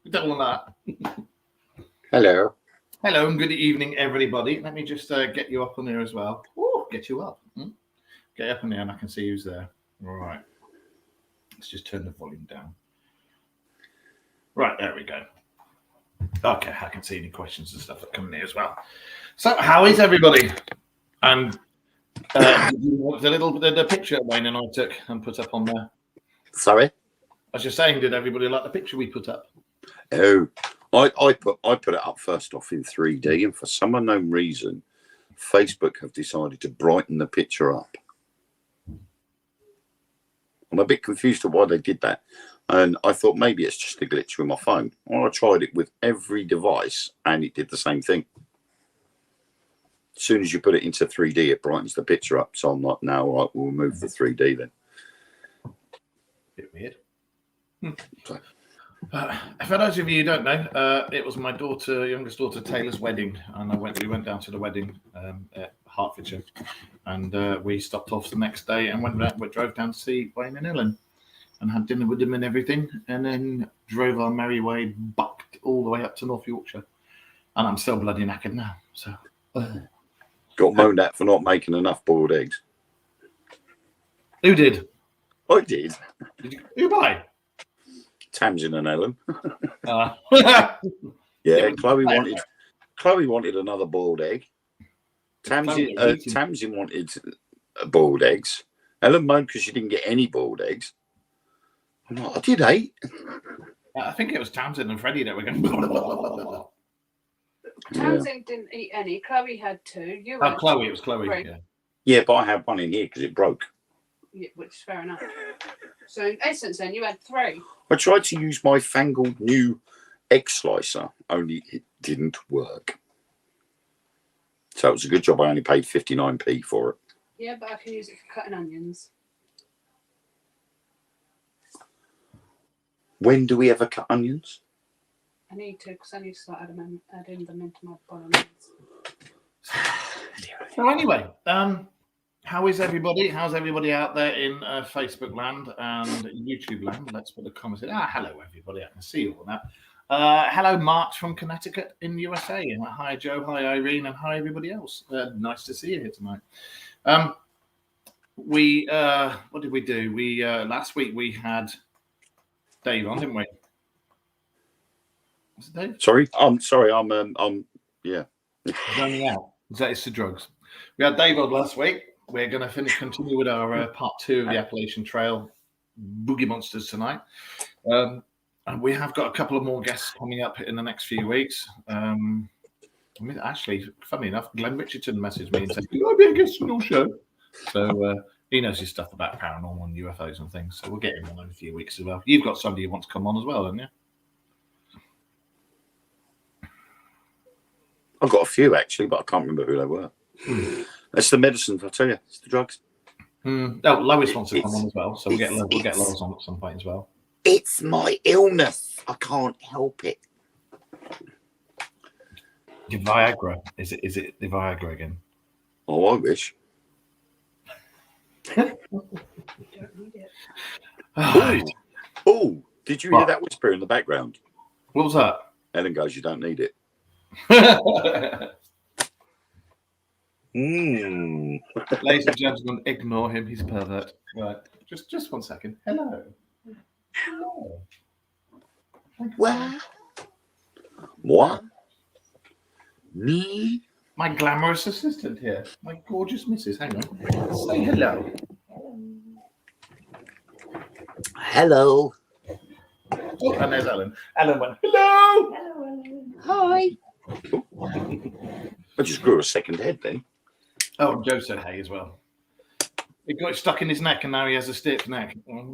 We don't want that. Hello. Hello and good evening, everybody. Let me just get you up on there as well. Ooh, get you up. Get up on there and I can see who's there. All right. Let's just turn the volume down. Right, there we go. Okay, I can see any questions and stuff that come in here as well. So, how is everybody? And the picture Wayne and I took and put up on there. Sorry? I was just saying, did everybody like the picture we put up? Oh, I put it up first off in 3D, and for some unknown reason, Facebook have decided to brighten the picture up. I'm a bit confused to why they did that, and I thought maybe it's just a glitch with my phone. Well, I tried it with every device, and it did the same thing. As soon as you put it into 3D, it brightens the picture up. So I'm like, now right, we'll remove the 3D then. Bit weird. For those of you who don't know, it was my youngest daughter Taylor's wedding, and we went down to the wedding at Hertfordshire, and we stopped off the next day and we drove down to see Wayne and Ellen, and had dinner with them and everything, and then drove our merry way, bucked all the way up to North Yorkshire, and I'm still bloody knackered now. So got moaned at for not making enough boiled eggs. Who did? I did. Who by? Tamsin and Ellen. Yeah, Chloe wanted another boiled egg. Tamsin wanted boiled eggs. Ellen moaned because she didn't get any boiled eggs. I'm like, I did 8. I think it was Tamsin and Freddie that were going. Tamsin didn't eat any. Chloe had 2. It was Chloe. Yeah, but I had one in here because it broke. Yeah, which is fair enough. So in essence, then you had 3. I tried to use my fangled new egg slicer, only it didn't work. So it was a good job I only paid 59p for it. Yeah, but I can use it for cutting onions. When do we ever cut onions? I need to, because I need to start adding them into my bolognese. So anyway, how is everybody? How's everybody out there in Facebook land and YouTube land? Let's put a comment in. Hello, everybody. I can see you all now. Hello, Mark from Connecticut in the USA. And hi, Joe. Hi, Irene. And hi, everybody else. Nice to see you here tonight. What did we do? Last week we had Dave on, didn't we? Was it Dave? Sorry. Yeah. Running out. It's the drugs. We had Dave on last week. We're going to continue with our part 2 of the Appalachian Trail Boogie Monsters tonight. And we have got a couple of more guests coming up in the next few weeks. Actually, funny enough, Glenn Richardson messaged me and said, "Can I be a guest on your show?" So he knows his stuff about paranormal and UFOs and things. So we'll get him on in a few weeks as well. You've got somebody who wants to come on as well, haven't you? I've got a few actually, but I can't remember who they were. It's the medicines, I tell you. It's the drugs. Lois wants to come on as well, so we'll get Lois on at some point as well. It's my illness. I can't help it. The Viagra. Is it the Viagra again? Oh, I wish. You don't need it. Oh, did you hear that whisper in the background? What was that? Ellen goes, "You don't need it." Ladies and gentlemen, ignore him. He's a pervert. Right. Just 1 second. Hello. What? Me? My glamorous assistant here. My gorgeous missus. Hang on. Say hello. Hello. Oh, and there's Ellen. Ellen went, hello. Hello, Ellen. Hi. I just grew a second head then. Oh, and Joe said hey as well. It got stuck in his neck and now he has a stiff neck. Dear,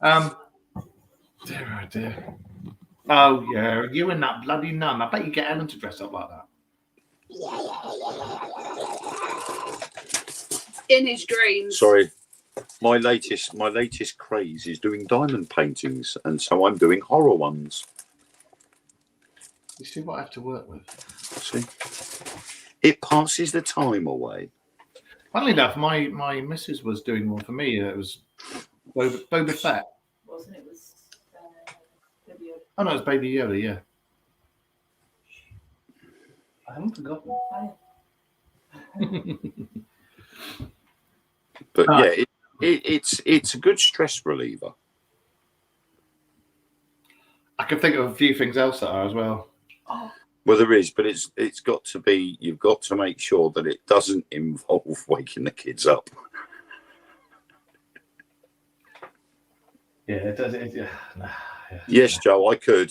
oh dear. Oh, yeah, you and that bloody nun. I bet you get Ellen to dress up like that. In his dreams. Sorry. My latest craze is doing diamond paintings, and so I'm doing horror ones. You see what I have to work with? See? It passes the time away. Funnily enough, my missus was doing one for me. It was Boba Fett. Wasn't it? Was Oh no, it's Baby Yoda. Yeah. I haven't forgotten. But Ah. yeah, it's a good stress reliever. I can think of a few things else that are as well. Oh, Well, there is, but it's got to be. You've got to make sure that it doesn't involve waking the kids up. Yeah, it does. Yeah. Yes, Joe, I could.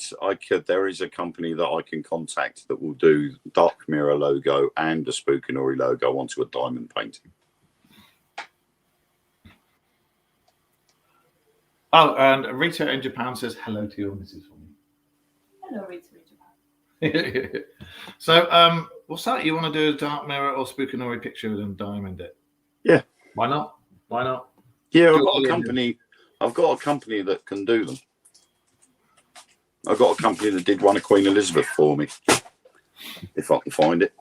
There is a company that I can contact that will do Dark Mirror logo and a Spookanori logo onto a diamond painting. Oh, and Rita in Japan says hello to your missus for me. hello, Rita Japan. So, what's that? You want to do a Dark Mirror or Spookanori picture and diamond it? Yeah. Why not? Why not? Yeah, Do I've got it. a company. I've got a company that can do them. I've got a company that did one of Queen Elizabeth for me. If I can find it.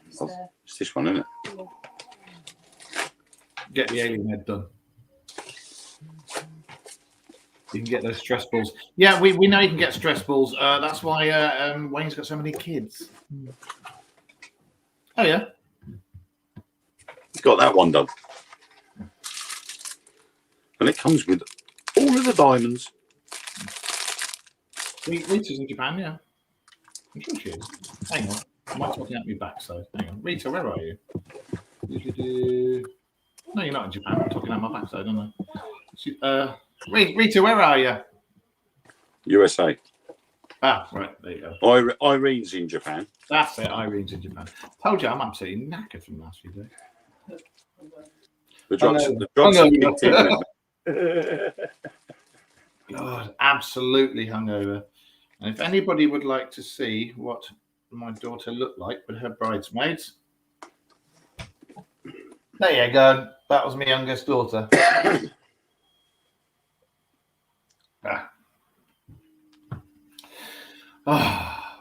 So, It's this one, isn't it? Get the alien head done. You can get those stress balls. Yeah, we know you can get stress balls. That's why Wayne's got so many kids. Oh yeah. It's got that one done. And it comes with all of the diamonds. Rita's in Japan, yeah. I'm sure she is. Hang on. Am I talking at my backside? Hang on. Rita, where are you? No, you're not in Japan. I'm talking at my backside, aren't I? Rita, where are you? USA. Ah, right. There you go. Irene's in Japan. That's it. Irene's in Japan. Told you I'm absolutely knackered from last few days. The drugs Hungover. have kicked in with me. God, absolutely hungover. And if anybody would like to see what my daughter looked like with her bridesmaids, there you go. That was my youngest daughter.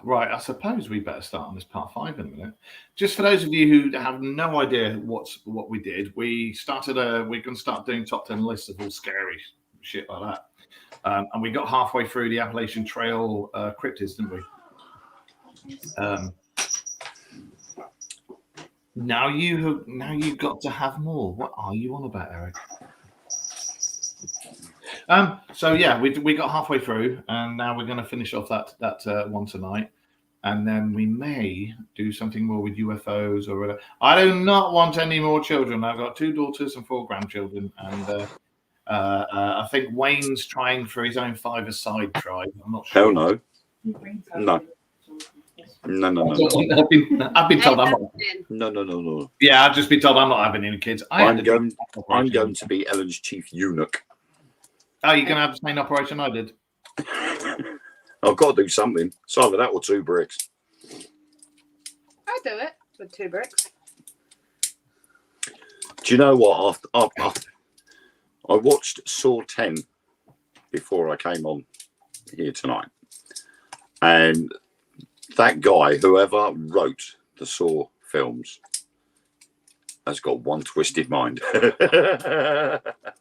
Right, I suppose we better start on this part 5 in a minute. Just for those of you who have no idea what we did, we're going to start doing top 10 lists of all scary shit like that. And we got halfway through the Appalachian Trail cryptids, didn't we? Now you've got to have more. What are you on about, Eric? So yeah, we got halfway through, and now we're going to finish off that one tonight, and then we may do something more with UFOs or whatever. I do not want any more children. I've got 2 daughters and 4 grandchildren, and I think Wayne's trying for his own 5-a-side tribe. I'm not sure. Hell no. No. No. I've been told I'm not. No. Yeah, I've just been told I'm not having any kids. I'm going to be Ellen's chief eunuch. Oh, you're going to have the same operation I did? I've got to do something. It's either that or 2 bricks. I do it with 2 bricks. Do you know what? I watched Saw 10 before I came on here tonight. And that guy, whoever wrote the Saw films, has got one twisted mind.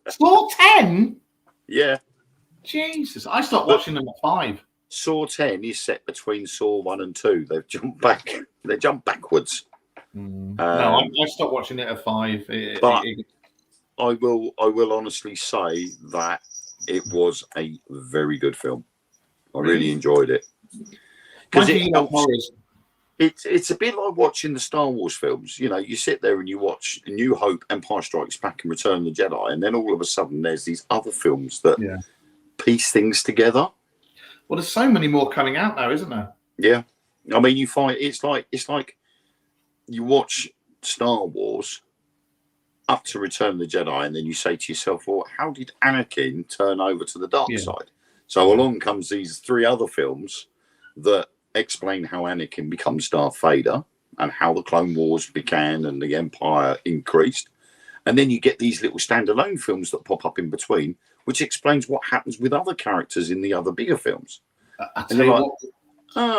Saw 10? Yeah. Jesus. I stopped watching them at 5. Saw 10 is set between Saw 1 and 2. They've jumped back. They jump backwards. No, I stopped watching it at 5. I will honestly say that it was a very good film. I really enjoyed it. Because it's a bit like watching the Star Wars films. You know, you sit there and you watch New Hope, Empire Strikes Back, and Return of the Jedi, and then all of a sudden there's these other films that piece things together. Well, there's so many more coming out now, isn't there? Yeah, I mean, you find it's like you watch Star Wars up to Return of the Jedi, and then you say to yourself, well, how did Anakin turn over to the dark side? So along comes these 3 other films that explain how Anakin becomes Darth Vader and how the Clone Wars began and the Empire increased. And then you get these little standalone films that pop up in between, which explains what happens with other characters in the other bigger films. And you're like,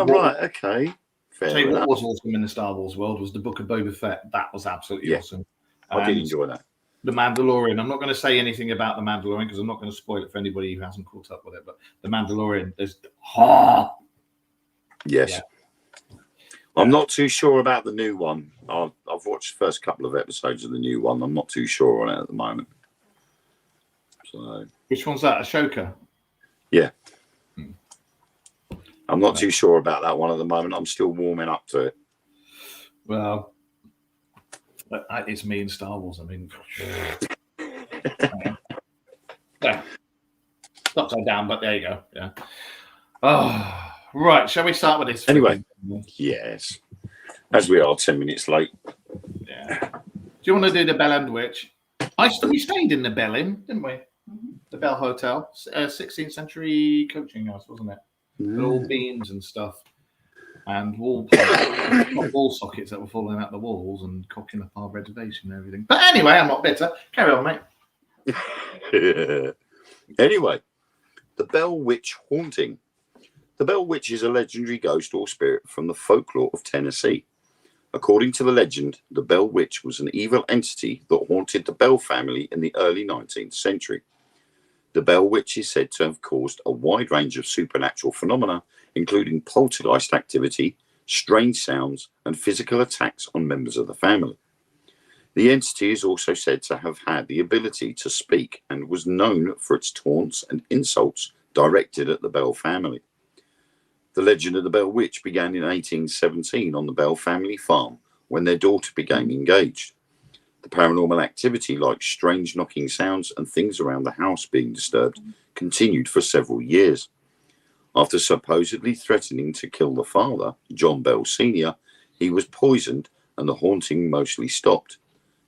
right, okay. Fair what was awesome in the Star Wars world was the Book of Boba Fett. That was absolutely awesome. I did enjoy that. The Mandalorian. I'm not going to say anything about The Mandalorian because I'm not going to spoil it for anybody who hasn't caught up with it. But The Mandalorian, there's Yes. Yeah. I'm not too sure about the new one. I've watched the first couple of episodes of the new one. I'm not too sure on it at the moment. So Which one's that? Ashoka? I'm not too sure about that one at the moment. I'm still warming up to it. Well, it's me and Star Wars. I mean, yeah. Upside down, but there you go. Yeah. Oh, right. Shall we start with this? Anyway. Yes. As we are 10 minutes late. Yeah. Do you want to do the Bell and Witch? We stayed in the Bell Inn, didn't we? The Bell Hotel, 16th century coaching house, wasn't it? With all beams and stuff, and wall sockets that were falling out the walls and cocking up our reservation and everything. But anyway, I'm not bitter. Carry on, mate. Anyway, the Bell Witch haunting. The Bell Witch is a legendary ghost or spirit from the folklore of Tennessee. According to the legend, the Bell Witch was an evil entity that haunted the Bell family in the early 19th century. The Bell Witch is said to have caused a wide range of supernatural phenomena, including poltergeist activity, strange sounds, and physical attacks on members of the family. The entity is also said to have had the ability to speak and was known for its taunts and insults directed at the Bell family. The legend of the Bell Witch began in 1817 on the Bell family farm when their daughter became engaged. The paranormal activity, like strange knocking sounds and things around the house being disturbed, continued for several years. After supposedly threatening to kill the father, John Bell Sr., he was poisoned and the haunting mostly stopped.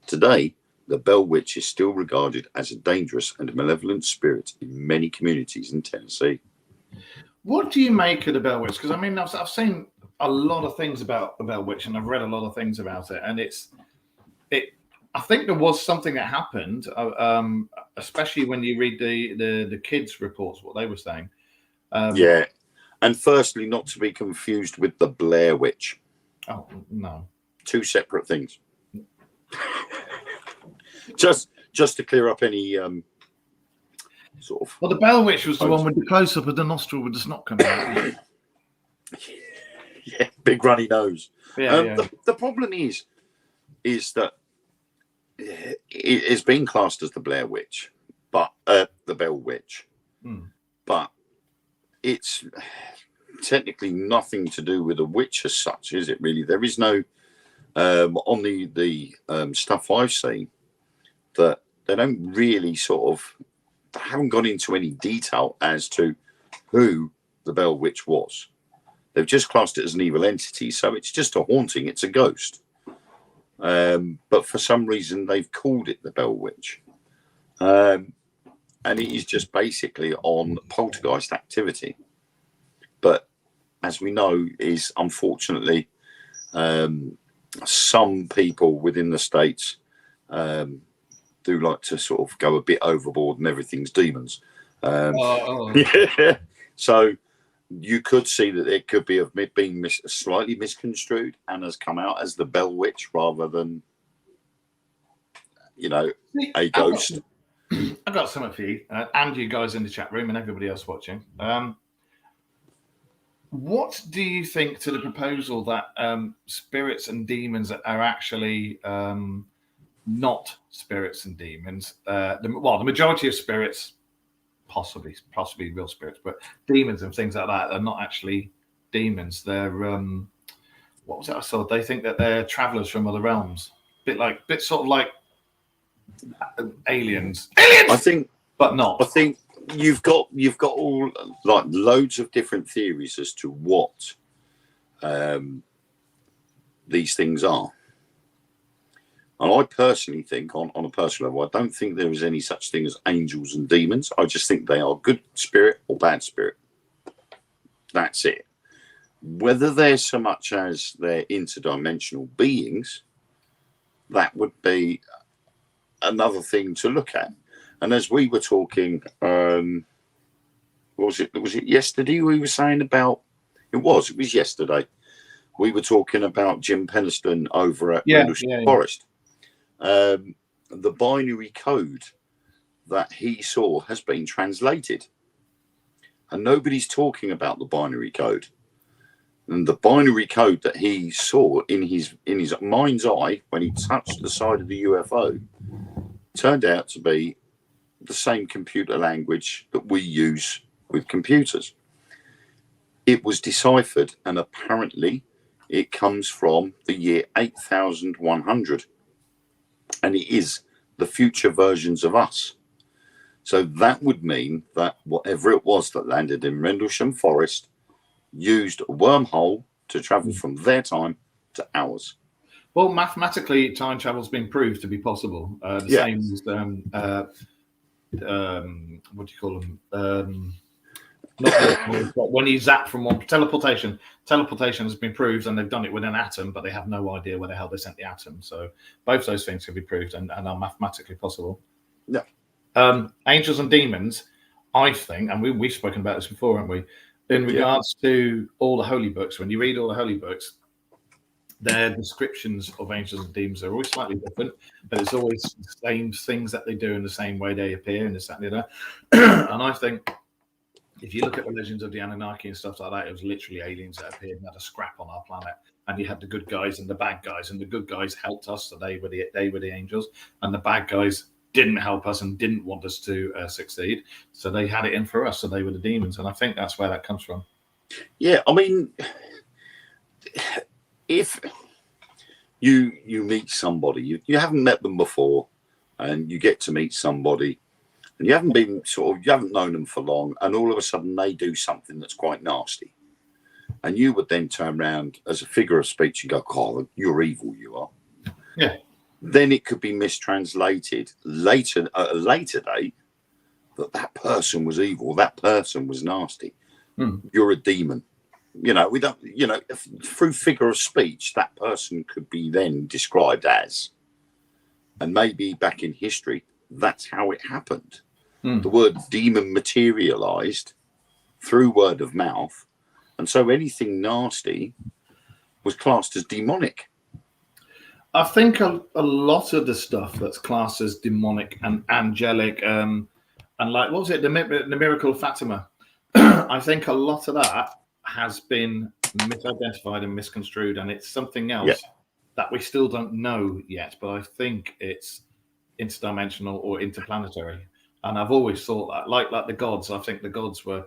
Today, the Bell Witch is still regarded as a dangerous and malevolent spirit in many communities in Tennessee. What do you make of the Bell Witch? Because I mean, I've seen a lot of things about the Bell Witch, and I've read a lot of things about it, and I think there was something that happened, especially when you read the kids' reports, what they were saying. Yeah, and firstly, not to be confused with the Blair Witch. Oh no, two separate things. just to clear up any sort of. Well, the Bell Witch was the one with the close up of the nostril with the snot coming out. Yeah, big runny nose. Yeah, The problem is that it's been classed as the Blair Witch, but the Bell Witch, but it's technically nothing to do with a witch as such, is it? Really, there is no on the stuff I've seen that they don't really they haven't gone into any detail as to who the Bell Witch was. They've just classed it as an evil entity, so it's just a haunting. It's a ghost. But for some reason, they've called it the Bell Witch. And it is just basically on poltergeist activity. But as we know, is unfortunately some people within the States do like to sort of go a bit overboard and everything's demons. Yeah. So you could see that it could be being slightly misconstrued and has come out as the Bell Witch rather than, a ghost. I've got something for you, and you guys in the chat room and everybody else watching. What do you think to the proposal that spirits and demons are actually not spirits and demons? The majority of spirits, possibly real spirits, but demons and things like that are not actually demons. They're what was it I saw? They think that they're travelers from other realms, bit sort of like aliens. I think, but not. I think you've got all like loads of different theories as to what these things are. And I personally think, on a personal level, I don't think there is any such thing as angels and demons. I just think they are good spirit or bad spirit. That's it. Whether they're so much as they're interdimensional beings, that would be another thing to look at. And as we were talking, was it yesterday we were saying about, it was yesterday, we were talking about Jim Penniston over at Rendlesham Forest. the binary code that he saw has been translated. And nobody's talking about the binary code. And the binary code that he saw in his mind's eye when he touched the side of the UFO turned out to be the same computer language that we use with computers. It was deciphered, and apparently it comes from the year 8100. And it is the future versions of us. So that would mean that whatever it was that landed in Rendlesham Forest used a wormhole to travel from their time to ours. Well, mathematically, time travel's been proved to be possible. Same as what do you call them? Not when you zap from one teleportation. Teleportation has been proved, and they've done it with an atom, but they have no idea where the hell they sent the atom. So both those things can be proved and are mathematically possible. Yeah. Angels and demons, I think, and we've spoken about this before, haven't we? In regards to all the holy books, when you read all the holy books, their descriptions of angels and demons are always slightly different, but it's always the same things that they do in the same way they appear in this, that, and the other. And I think if you look at the legends of the Anunnaki and stuff like that, it was literally aliens that appeared and had a scrap on our planet. And you had the good guys and the bad guys, and the good guys helped us, so they were the angels, and the bad guys didn't help us and didn't want us to succeed, so they had it in for us, so they were the demons. And I think that's where that comes from. Yeah, I mean, if you meet somebody, you haven't met them before, and you get to meet somebody, and you haven't known them for long, and all of a sudden they do something that's quite nasty, and you would then turn around as a figure of speech and go, "Oh, you're evil, you are." Yeah. Then it could be mistranslated later at a later date that person was evil, that person was nasty. You're a demon. We don't, through figure of speech, that person could be then described as. And maybe back in history, that's how it happened. The word demon materialized through word of mouth. And so anything nasty was classed as demonic. I think a lot of the stuff that's classed as demonic and angelic, and like, what was it, the Miracle of Fatima? I think a lot of that has been misidentified and misconstrued, and it's something else that we still don't know yet. But I think it's interdimensional or interplanetary, and I've always thought that, like the gods. I think the gods were.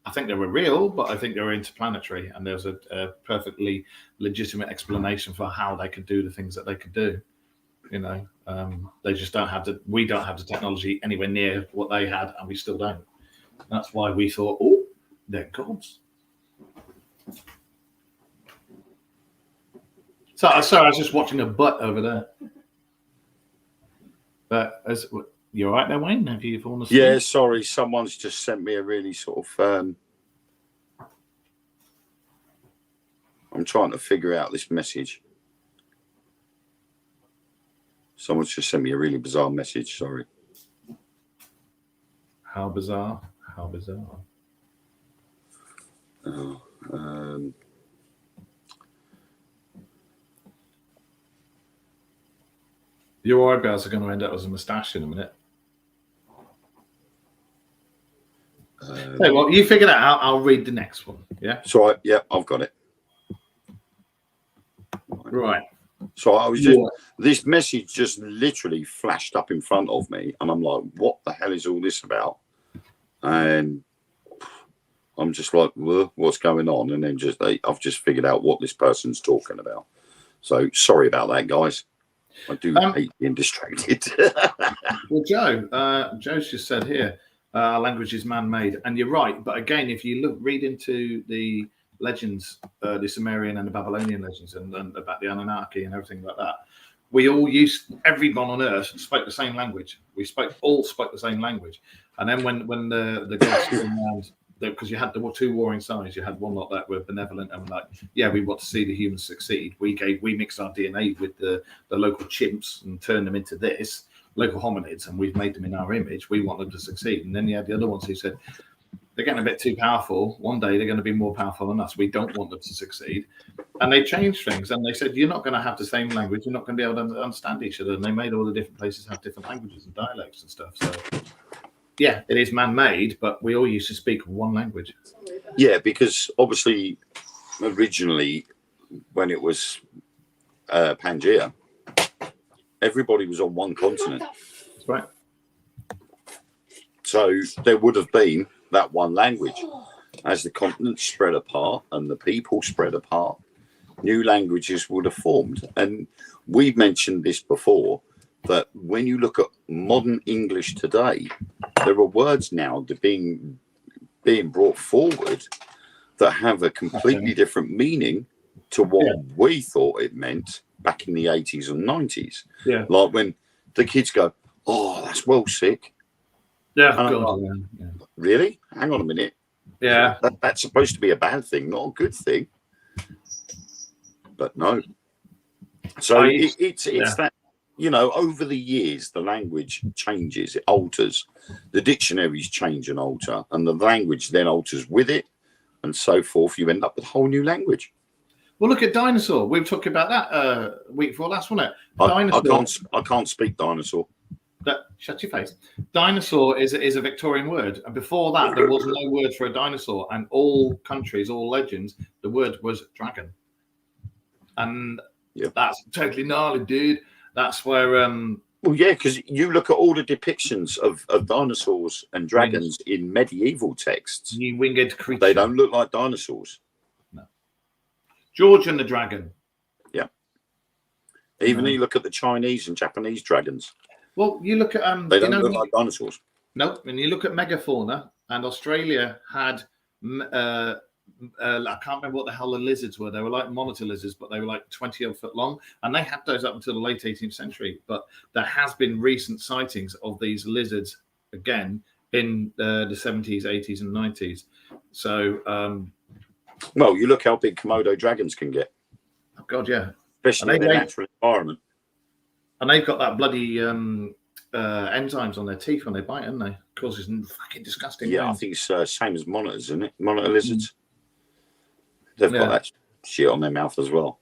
I think they were real, but I think they were interplanetary, and there's a perfectly legitimate explanation for how they could do the things that they could do. They just don't have we don't have the technology anywhere near what they had, and we still don't. That's why we thought, oh, they're gods. So, sorry, I was just watching a butt over there. But you all right there, Wayne? Have you fallen asleep? Yeah, sorry. Someone's just sent me a really sort of... I'm trying to figure out this message. Someone's just sent me a really bizarre message. Sorry. How bizarre. How bizarre. Your eyebrows are going to end up as a moustache in a minute. Hey, well, you figure that out. I'll read the next one. Yeah. It's all right. Yeah, I've got it. Right. So I was just, this message just literally flashed up in front of me, and I'm like, what the hell is all this about? And I'm just like, what's going on? And then I've just figured out what this person's talking about. So sorry about that, guys. I do hate being distracted. Well, Joe's just said here, language is man-made, and you're right. But again, if you read into the legends, the Sumerian and the Babylonian legends, and about the Anunnaki and everything like that, everyone on Earth spoke the same language. We all spoke the same language. And then when the gods came around, because you had the two warring sides, you had one lot that were benevolent and like, yeah, we want to see the humans succeed. We mixed our DNA with the local chimps and turned them into this local hominids, and we've made them in our image. We want them to succeed. And then you had the other ones who said, they're getting a bit too powerful. One day they're going to be more powerful than us. We don't want them to succeed. And they changed things, and they said you're not going to have the same language. You're not going to be able to understand each other. And they made all the different places have different languages and dialects and stuff. So, yeah, it is man-made, but we all used to speak one language. Yeah, because obviously, originally, when it was Pangea, everybody was on one continent. That's right. So there would have been that one language. As the continents spread apart and the people spread apart, new languages would have formed. And we've mentioned this before, that when you look at modern English today, there are words now that being brought forward that have a completely different meaning to what we thought it meant back in the 80s and 90s. Yeah. Like when the kids go, "Oh, that's well sick." Yeah. And I'm God, like, yeah. really? Hang on a minute. Yeah. That's supposed to be a bad thing, not a good thing. But no. So it's that, you know, over the years, the language changes, it alters. The dictionaries change and alter, and the language then alters with it, and so forth. You end up with a whole new language. Well, look at dinosaur. We were talking about that week before last, wasn't it? I can't speak dinosaur. Shut your face. Dinosaur is a Victorian word, and before that, there was no word for a dinosaur. And all countries, all legends, the word was dragon. And that's totally gnarly, dude. That's where. Well, yeah, because you look at all the depictions of dinosaurs and dragons in medieval texts. New winged creature. They don't look like dinosaurs. No. George and the Dragon. Yeah. Even you look at the Chinese and Japanese dragons. Well, you look at they don't look like dinosaurs. No, when you look at megafauna, and Australia had I can't remember what the hell the lizards were. They were like monitor lizards, but they were like 20 odd foot long, and they had those up until the late 18th century. But there has been recent sightings of these lizards again in the 70s, 80s, and 90s. So, well, you look how big Komodo dragons can get. Oh God, yeah, especially in their natural environment. And they've got that bloody enzymes on their teeth when they bite, haven't they? Causes fucking disgusting. Yeah, pain. I think it's same as monitors, isn't it? Monitor lizards. They've got that shit on their mouth as well.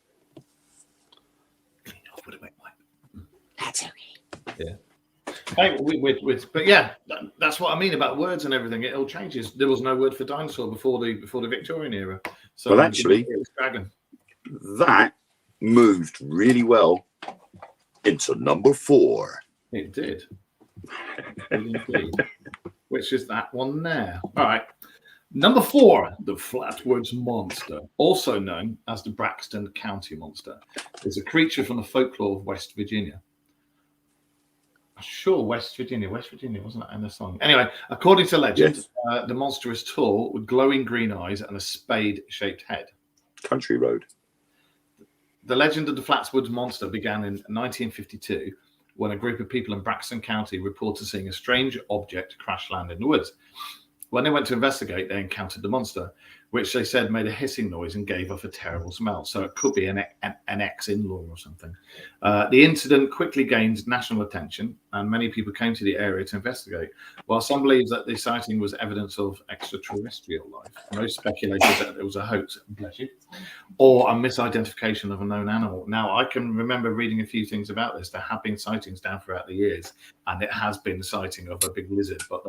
Clean off with a wet wipe. That's okay. Yeah. Hey, but yeah, that's what I mean about words and everything. It all changes. There was no word for dinosaur before the Victorian era. So well, actually, it was dragon. That moved really well into number 4. It did. Indeed. Which is that one there. All right. Number 4, the Flatwoods Monster, also known as the Braxton County Monster, is a creature from the folklore of West Virginia. Sure, West Virginia, wasn't that in the song? Anyway, according to legend, the monster is tall with glowing green eyes and a spade-shaped head. Country Road. The legend of the Flatwoods Monster began in 1952 when a group of people in Braxton County reported seeing a strange object crash land in the woods. When they went to investigate, they encountered the monster, which they said made a hissing noise and gave off a terrible smell. So it could be an ex-in-law or something. The incident quickly gained national attention, and many people came to the area to investigate. While some believe that the sighting was evidence of extraterrestrial life, most speculated that it was a hoax, bless you, or a misidentification of a known animal. Now, I can remember reading a few things about this. There have been sightings down throughout the years, and it has been the sighting of a big lizard, but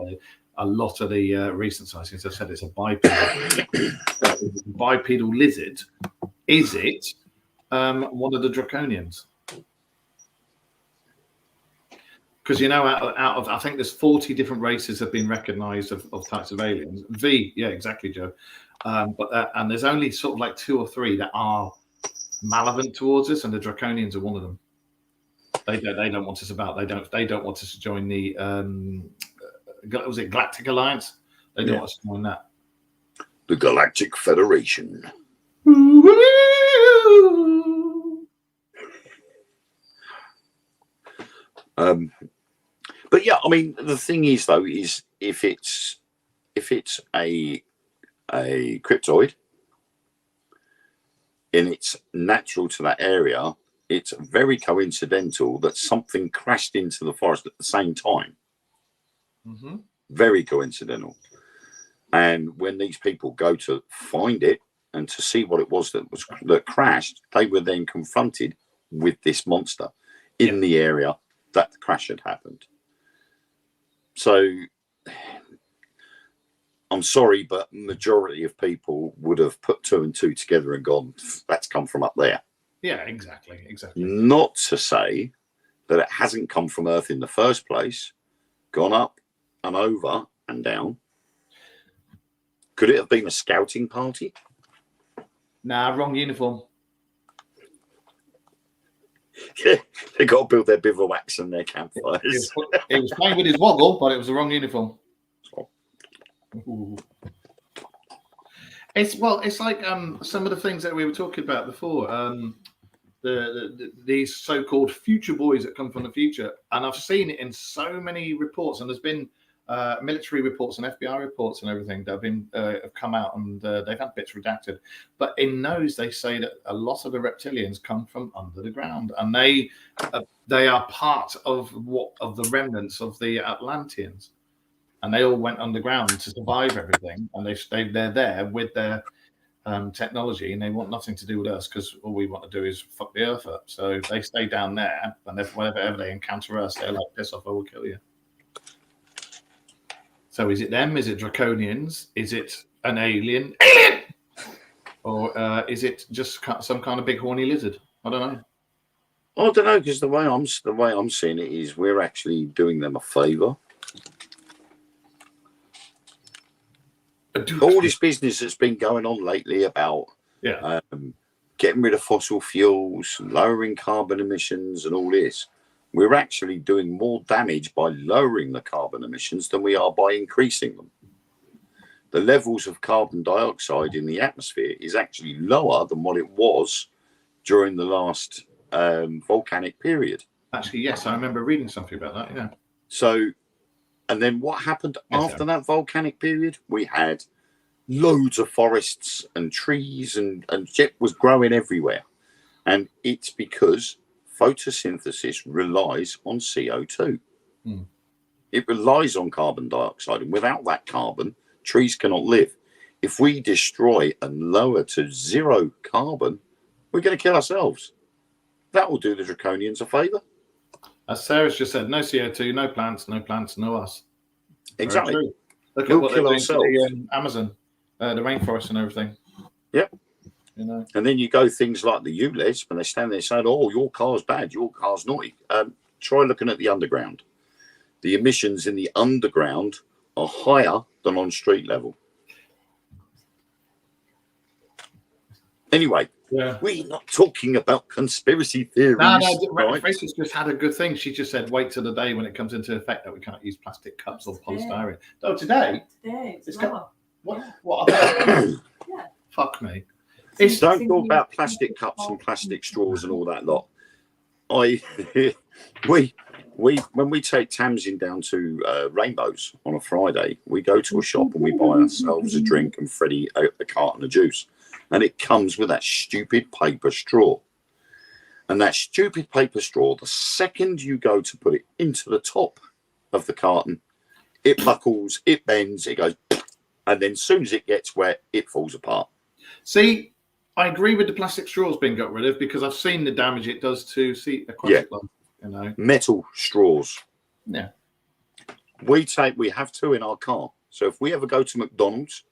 a lot of the recent sightings have said it's a bipedal lizard. Is it one of the draconians? Because, you know, out of I think there's 40 different races have been recognized of types of aliens. Yeah, exactly, Joe. And there's only sort of like 2 or 3 that are malevolent towards us, and the draconians are one of them. They don't want us about. They don't want us to join the was it Galactic Alliance? They don't want us to join that. The Galactic Federation. But yeah, I mean, the thing is though, is if it's a cryptoid and it's natural to that area, it's very coincidental that something crashed into the forest at the same time. Mm-hmm. Very coincidental. And when these people go to find it and to see what it was that crashed, they were then confronted with this monster in the area that the crash had happened. So I'm sorry, but majority of people would have put 2 and 2 together and gone, that's come from up there. Yeah, exactly. Not to say that it hasn't come from Earth in the first place, gone up and over and down. Could it have been a scouting party? Nah, wrong uniform. Yeah, they got to build their bivouacs and their campfires. He was playing with his woggle, but it was the wrong uniform. Ooh. It's like some of the things that we were talking about before. These so-called future boys that come from the future, and I've seen it in so many reports, and there's been military reports and FBI reports and everything that have come out, and they've had bits redacted. But in those, they say that a lot of the reptilians come from under the ground, and they are part of the remnants of the Atlanteans, and they all went underground to survive everything, and they're there with their technology, and they want nothing to do with us because all we want to do is fuck the earth up. So they stay down there, and whenever they encounter us, they're like, piss off, I will kill you. So is it them? Is it draconians? Is it an alien? Or is it just some kind of big horny lizard? I don't know. I don't know, because the way I'm seeing it is we're actually doing them a favour. All this business that's been going on lately about getting rid of fossil fuels, lowering carbon emissions, and all this, we're actually doing more damage by lowering the carbon emissions than we are by increasing them. The levels of carbon dioxide in the atmosphere is actually lower than what it was during the last volcanic period. Actually, yes, I remember reading something about that. Yeah. So, and then what happened after that volcanic period? We had loads of forests and trees, and shit was growing everywhere. And it's because photosynthesis relies on CO2. It relies on carbon dioxide, and without that carbon, trees cannot live. If we destroy and lower to 0 carbon, we're going to kill ourselves. That will do the draconians a favour. As Sarah's just said, no CO2, no plants, no us. Exactly. Look We'll at what they're kill doing to ourselves. the Amazon, the rainforest and everything. Yep. You know. And then you go things like the ULEZ, when they stand there saying, oh, your car's bad, your car's naughty. Try looking at the underground. The emissions in the underground are higher than on street level. Anyway, we're not talking about conspiracy theories. No, right? Francis just had a good thing. She just said, wait till the day when it comes into effect that we can't use plastic cups or polystyrene. Oh, today? Today, It's tomorrow. What about Yeah. Fuck me. Don't talk about plastic cups and plastic straws and all that lot. When we take Tamsin down to Rainbows on a Friday, we go to a shop and we buy ourselves a drink and Freddie a carton of juice. And it comes with that stupid paper straw. And that stupid paper straw, the second you go to put it into the top of the carton, it buckles, it bends, it goes, and then as soon as it gets wet, it falls apart. See, I agree with the plastic straws being got rid of because I've seen the damage it does to aquatic life. You know, metal straws. Yeah. We have 2 in our car. So if we ever go to McDonald's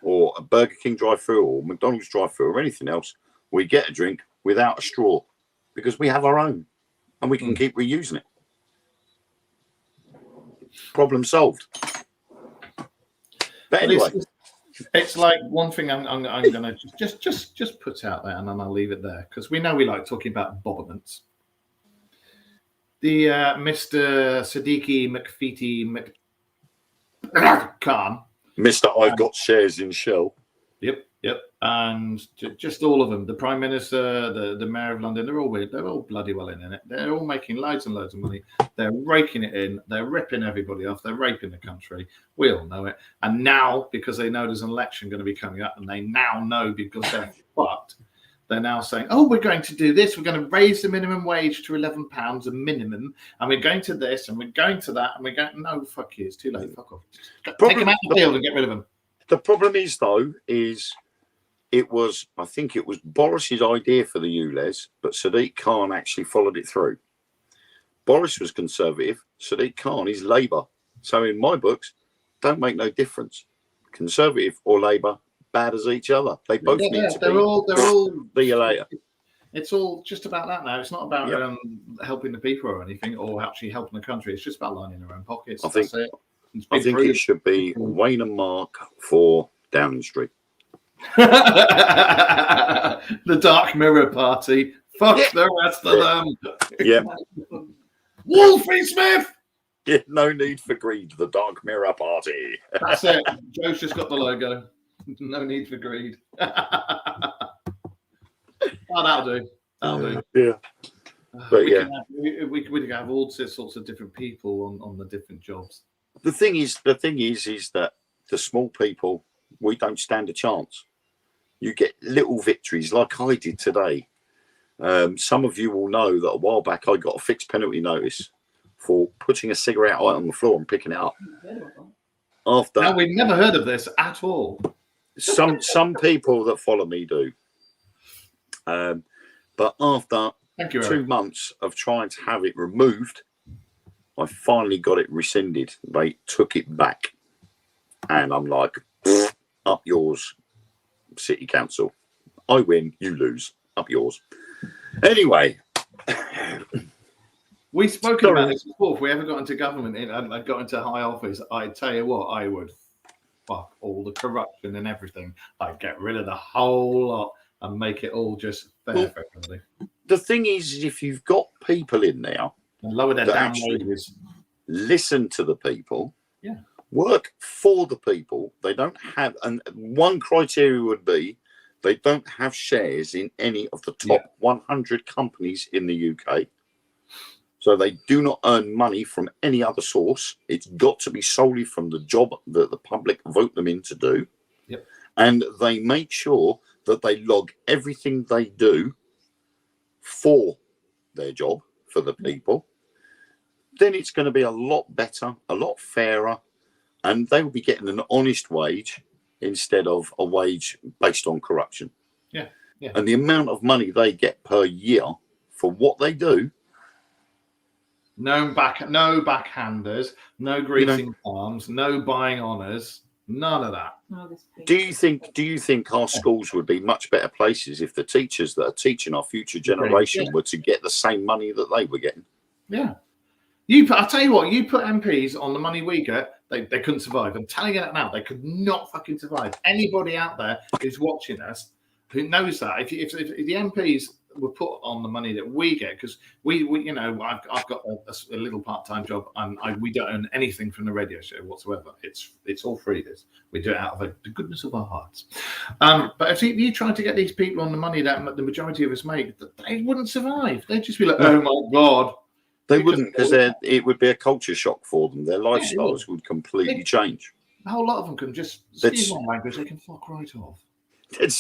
or a Burger King drive-through or McDonald's drive-through or anything else, we get a drink without a straw because we have our own and we can keep reusing it. Problem solved. But anyway, it's like one thing I'm gonna just put out there, and then I'll leave it there because we know we like talking about bobblements. The Mr. Siddiqui McFeety Khan. Mr. I've got shares in Shell. Yep. And just all of them. The Prime Minister, the Mayor of London, they're all bloody well in it. They're all making loads and loads of money. They're raking it in. They're ripping everybody off. They're raping the country. We all know it. And now, because they know there's an election going to be coming up, and they now know because they're fucked, they're now saying, oh, we're going to do this. We're going to raise the minimum wage to £11 a minimum. And we're going to this and we're going to that. And we're going, no, fuck you. It's too late. Fuck off. Take them out of the field and get rid of them. The problem is, though, is I think it was Boris's idea for the ULEZ, but Sadiq Khan actually followed it through. Boris was Conservative, Sadiq Khan is Labour. So in my books, don't make no difference. Conservative or Labour, bad as each other. They both need to they're be. all. See you later. It's all just about that now. It's not about Yep. helping the people or anything, or actually helping the country. It's just about lining their own pockets. I think- That's it. It's I been think proven. it should be Wayne and Mark for Downing Street. The Dark Mirror Party. Fuck the rest of them. Yeah, Wolfie Smith. yeah, no need for greed. The Dark Mirror Party. That's it. Joe's just got the logo. No need for greed. Oh, that'll do. That'll do. Yeah. But we yeah. can have, we could have all sorts of different people on the different jobs. The thing is that the small people, we don't stand a chance. You get little victories like I did today. Some of you will know that a while back I got a fixed penalty notice for putting a cigarette out on the floor and picking it up. After Now, we've never heard of this at all. some people that follow me do. But after Thank you, 2 Eric. months of trying to have it removed, I finally got it rescinded. They took it back. And I'm like, up yours, City Council. I win, you lose. Up yours. Anyway. We've spoken about this before. If we ever got into government and got into high office, I tell you what, I would fuck all the corruption and everything. I'd get rid of the whole lot and make it all just fair for everybody. The thing is, if you've got people in there, And lower their That damn actually- wages. listen to the people, Yeah. work for the people. They don't have, and one criteria would be they don't have shares in any of the top 100 companies in the UK. So they do not earn money from any other source. It's got to be solely from the job that the public vote them in to do. Yep. And they make sure that they log everything they do for their job, for the people. Then it's going to be a lot better, a lot fairer, and they will be getting an honest wage instead of a wage based on corruption. Yeah, yeah. And the amount of money they get per year for what they do. No backhanders, no greasing palms, no buying honours, none of that. Do you think our schools would be much better places if the teachers that are teaching our future generation Yeah. were to get the same money that they were getting? Yeah. I'll tell you what, you put MPs on the money we get, they couldn't survive. I'm telling you that now. They could not fucking survive. Anybody out there who's watching us who knows that, if the MPs were put on the money that we get, because we you know, I've got a little part-time job and we don't earn anything from the radio show whatsoever. It's all free. We do it out of the goodness of our hearts. But if you try to get these people on the money that the majority of us make, they wouldn't survive. They'd just be like, oh my God. They wouldn't, because it would be a culture shock for them. Their lifestyles would completely change. A whole lot of them can just, excuse my language, they can fuck right off. They'd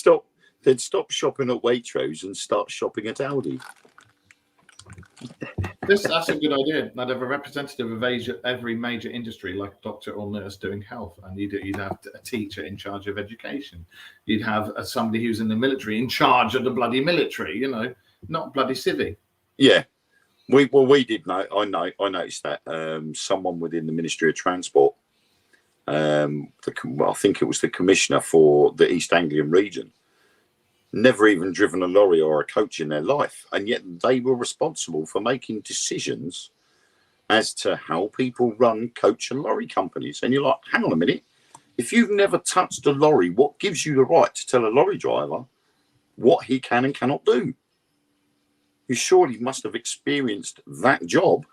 stop shopping at Waitrose and start shopping at Aldi. That's a good idea. I'd have a representative of every major industry, like a doctor or nurse doing health, and you'd have a teacher in charge of education. You'd have somebody who's in the military in charge of the bloody military. You know, not bloody civvy. Yeah, we did know. I noticed that someone within the Ministry of Transport, I think it was the commissioner for the East Anglian region, never even driven a lorry or a coach in their life, and yet they were responsible for making decisions as to how people run coach and lorry companies. And you're like, hang on a minute, if you've never touched a lorry, what gives you the right to tell a lorry driver what he can and cannot do? You surely must have experienced that job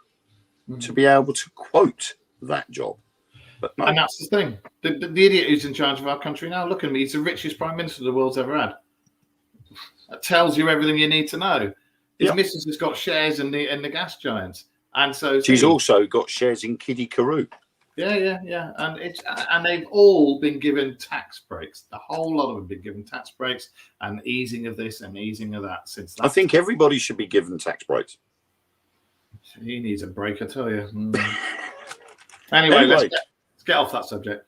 to be able to quote that job. But no. And that's the thing. The idiot who's in charge of our country now, look at me, he's the richest prime minister the world's ever had. That tells you everything you need to know. His missus has got shares in the gas giants, and so she's also got shares in Kiddie Karoo. Yeah, and they've all been given tax breaks. The whole lot of them have been given tax breaks and easing of this and easing of that. Since I think everybody should be given tax breaks. He needs a break, I tell you. Anyway, let's get off that subject.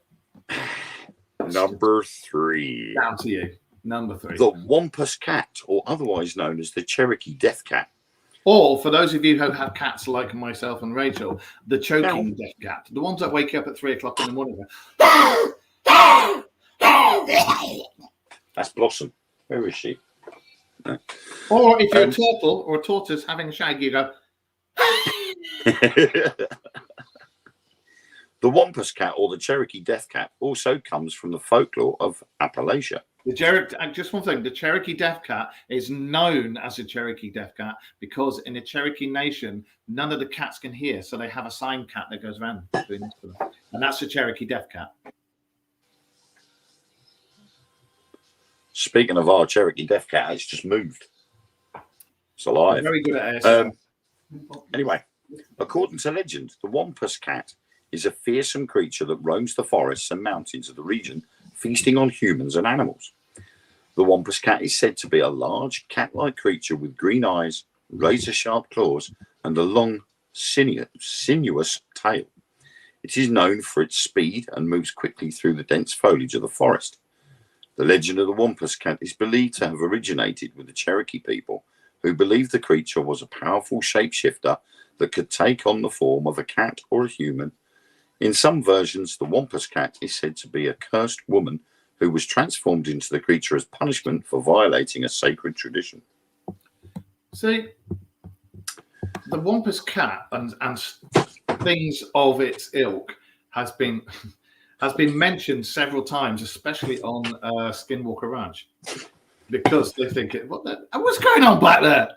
Number 3. Down to you. Number 3. The Wampus cat, or otherwise known as the Cherokee death cat. Or for those of you who have cats like myself and Rachel, the choking death cat, the ones that wake you up at 3 o'clock in the morning. That's Blossom. Where is she? Or if you're a turtle or a tortoise having a shag, you go. The Wampus cat, or the Cherokee death cat, also comes from the folklore of Appalachia. Just one thing, the Cherokee death cat is known as a Cherokee death cat because in the Cherokee Nation, none of the cats can hear, so they have a sign cat that goes around between them. And that's the Cherokee death cat. Speaking of our Cherokee death cat, it's just moved. It's alive. Very good at ASMR. Anyway, according to legend, the Wampus cat is a fearsome creature that roams the forests and mountains of the region, feasting on humans and animals. The Wampus cat is said to be a large cat-like creature with green eyes, razor-sharp claws, and a long, sinuous tail. It is known for its speed and moves quickly through the dense foliage of the forest. The legend of the Wampus cat is believed to have originated with the Cherokee people, who believed the creature was a powerful shapeshifter that could take on the form of a cat or a human. In some versions, the Wampus cat is said to be a cursed woman who was transformed into the creature as punishment for violating a sacred tradition. See, the Wampus cat and things of its ilk has been mentioned several times, especially on Skinwalker Ranch, because they think what's going on back there?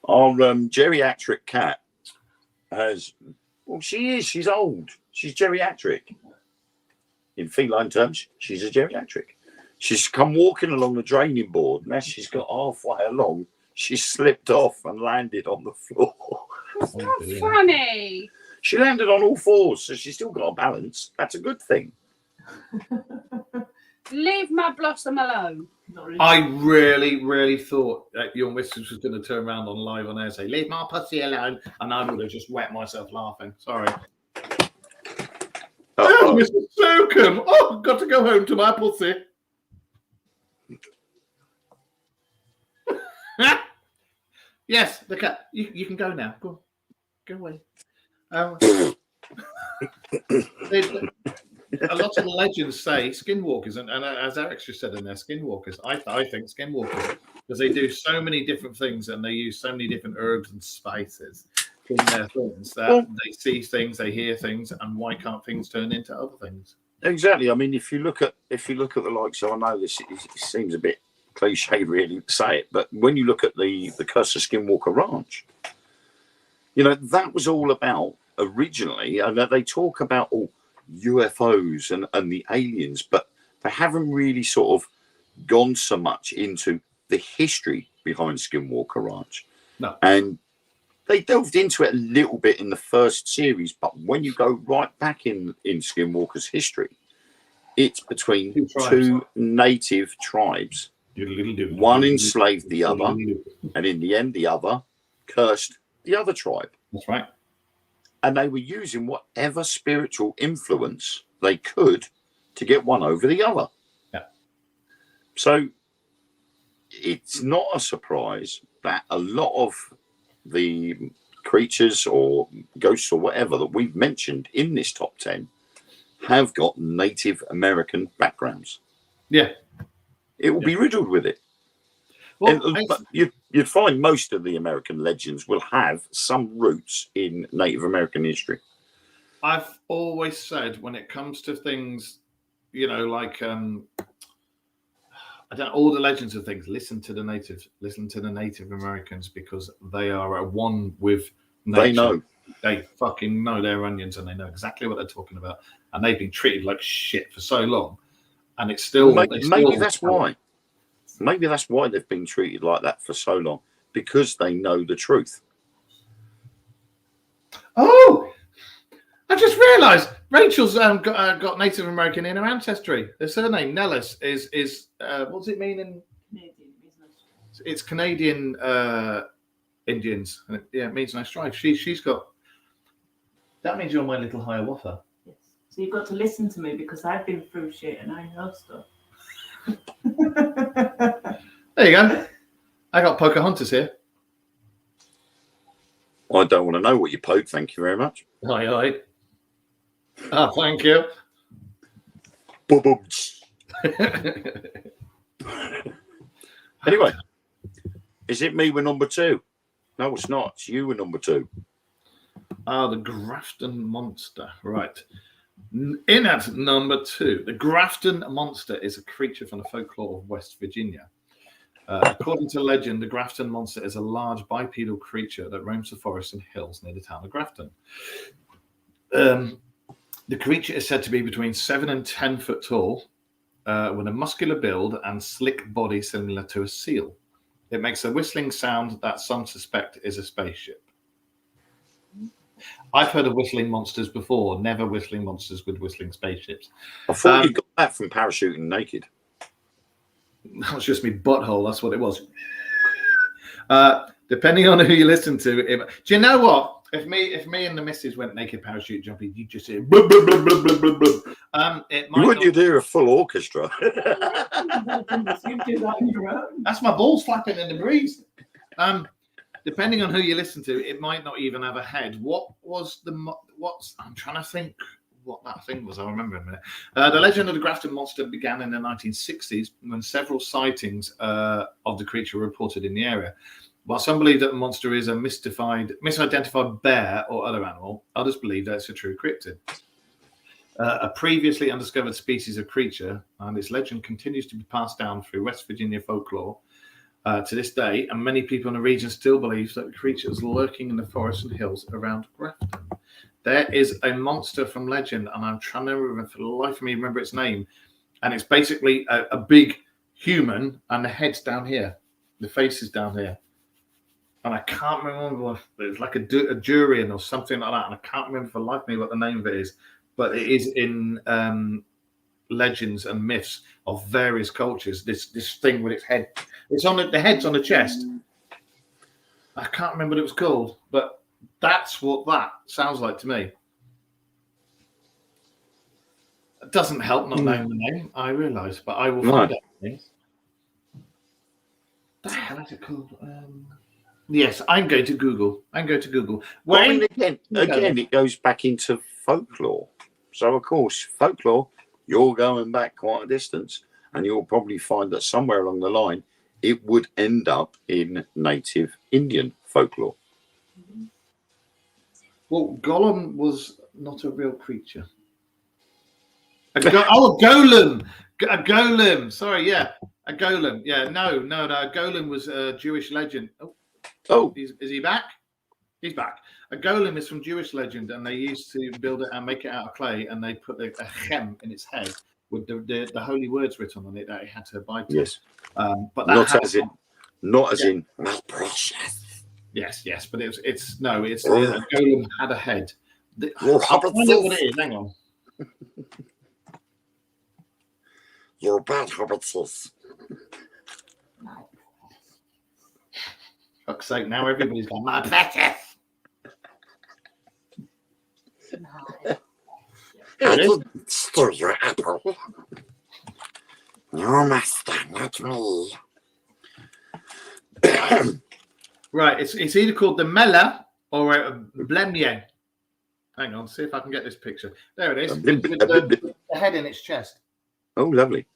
Our geriatric cat has, well, she's old. She's geriatric. In feline terms, she's a geriatric. She's come walking along the draining board, and as she's got halfway along, she slipped off and landed on the floor. That's not funny. She landed on all fours, so she's still got a balance. That's a good thing. Leave my Blossom alone. I really, really thought that your missus was going to turn around on live on air and say, "Leave my pussy alone," and I would have just wet myself laughing. Sorry. Oh, Mrs. Slocum! Oh, I've got to go home to my pussy. Yes, the cat. You can go now. Go away. A lot of the legends say skinwalkers, and as Eric just said in there, skinwalkers. I think skinwalkers because they do so many different things and they use so many different herbs and spices in their things that they see things, they hear things, and why can't things turn into other things? Exactly. I mean, if you look at the likes, so I know this seems a bit cliche, really, to say it, but when you look at the Curse of Skinwalker Ranch, you know, that was all about originally, and they talk about UFOs and the aliens, but they haven't really sort of gone so much into the history behind Skinwalker Ranch. No. And they delved into it a little bit in the first series, but when you go right back in Skinwalker's history, it's between two native tribes. One enslaved the other, and in the end, the other cursed the other tribe. That's right. And they were using whatever spiritual influence they could to get one over the other. Yeah. So it's not a surprise that a lot of the creatures or ghosts or whatever that we've mentioned in this top 10 have got Native American backgrounds. Yeah. It will be riddled with it. Well, But you'd find most of the American legends will have some roots in Native American history. I've always said when it comes to things, you know, like all the legends of things, listen to the natives, listen to the Native Americans, because they are at one with nature. They know. They fucking know their onions and they know exactly what they're talking about. And they've been treated like shit for so long. And it's still... Maybe that's why. Maybe that's why they've been treated like that for so long, because they know the truth. Oh, I just realised Rachel's got Native American in her ancestry. Her surname Nellis is what does it mean in Canadian business? It's Canadian Indians. Yeah, it means nice drive. She's got. That means you're my little Hiawatha. Yes. So you've got to listen to me because I've been through shit and I know stuff. There you go. I got Pocahontas here. I don't want to know what you poke. Thank you very much. Aye, aye. Oh, thank you. Bubbles. Anyway, is it me with number 2? No, it's not. It's you with number 2. The Grafton Monster. Right. In at number 2, the Grafton Monster is a creature from the folklore of West Virginia. According to legend, the Grafton Monster is a large bipedal creature that roams the forests and hills near the town of Grafton. The creature is said to be between 7 and 10 foot tall, with a muscular build and slick body similar to a seal. It makes a whistling sound that some suspect is a spaceship. I've heard of whistling monsters before, never whistling monsters with whistling spaceships. I thought you got that from parachuting naked. That was just me butthole. That's what it was. Depending on who you listen to, do you know what? If me and the missus went naked parachute jumping, you just hear. Blub, blub, blub, blub, blub, blub, blub. Wouldn't you hear a full orchestra? You do that on your own. That's my balls flapping in the breeze. Depending on who you listen to, it might not even have a head. I'm trying to think what that thing was. I'll remember in a minute. The legend of the Grafton Monster began in the 1960s when several sightings of the creature were reported in the area. While some believe that the monster is a misidentified bear or other animal, others believe that it's a true cryptid. A previously undiscovered species of creature, and its legend continues to be passed down through West Virginia folklore to this day, and many people in the region still believe that the creature is lurking in the forests and hills around Grafton. There is a monster from legend, and I'm trying to remember, for the life of me, remember its name, and it's basically a big human, and the head's down here, the face is down here. And I can't remember if it's like a durian or something like that. And I can't remember for the life of me what the name of it is. But it is in legends and myths of various cultures. This thing with its head. It's on the head's on the chest. I can't remember what it was called. But that's what that sounds like to me. It doesn't help not knowing the name, I realise. But I will find out. What the hell is it called? Yes, I'm going to Google. Well, I mean, again, it goes back into folklore. So, of course, folklore, you're going back quite a distance, and you'll probably find that somewhere along the line, it would end up in native Indian folklore. Well, Gollum was not a real creature. A golem. A golem. Sorry, yeah. A golem. Yeah, no. A golem was a Jewish legend. Oh, is he back? He's back. A golem is from Jewish legend, and they used to build it and make it out of clay, and they put a chem in its head with the holy words written on it that it had to abide to. Yes. But not as in my precious. Yes, but a golem had a head. I'll find out what it is. Hang on. You're bad hobbitses. Fuck's sake, now everybody's gone, my precious. I didn't steal your apple. Your master, not me. Right, it's either called the Mela or a Blemye. Hang on, see if I can get this picture. There it is, with the head in its chest. Oh, lovely.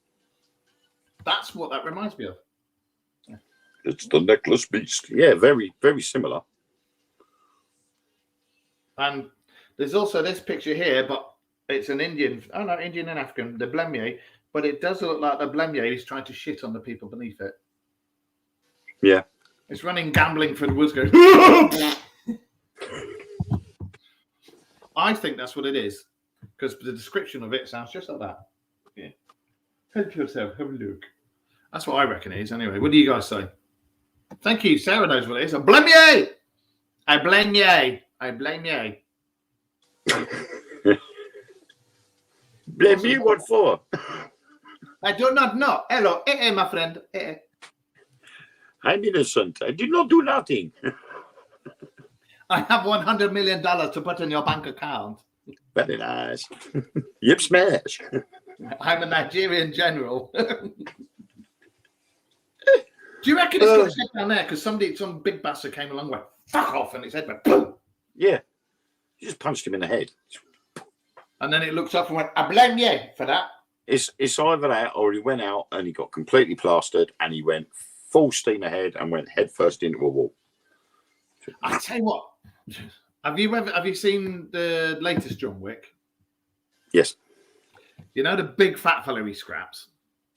That's what that reminds me of. It's the necklace beast. Yeah, very, very similar. And there's also this picture here, but it's an Indian. Oh no, Indian and African, the Blemye. But it does look like the Blemye is trying to shit on the people beneath it. Yeah. It's running gambling for the woods going. I think that's what it is. Because the description of it sounds just like that. Yeah. Help yourself, have a look. That's what I reckon it is anyway. What do you guys say? Thank you. Sarah knows what it is. I blame you. I blame you. I blame you. Blame me? What for? I do not know. Hello. My friend. I'm innocent. I did not do nothing. I have $100 million to put in your bank account. Very nice. Yep, smash. I'm a Nigerian general. Do you reckon it's got its head down there? Because some big bastard came along and went, fuck off, and its head went, boom. Yeah. You just punched him in the head. And then it looked up and went, I blame you for that. It's either that or he went out and he got completely plastered and he went full steam ahead and went headfirst into a wall. I tell you what, have you seen the latest John Wick? Yes. You know the big fat fellow he scraps?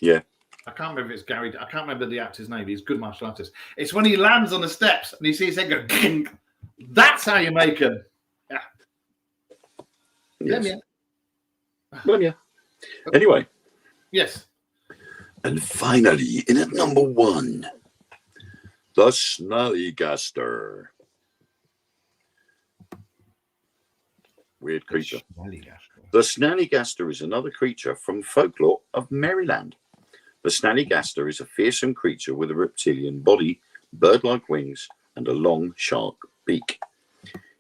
Yeah. I can't remember if it's Gary. I can't remember the actor's name. He's a good martial artist. It's when he lands on the steps and you see his head go, kink. That's how you make him. Yeah. Yes. Yeah. Well, yeah. Anyway. Yes. And finally, in at number 1, the Snallygaster. Weird creature. The Snallygaster is another creature from folklore of Maryland. The Snallygaster is a fearsome creature with a reptilian body, bird-like wings, and a long, sharp beak.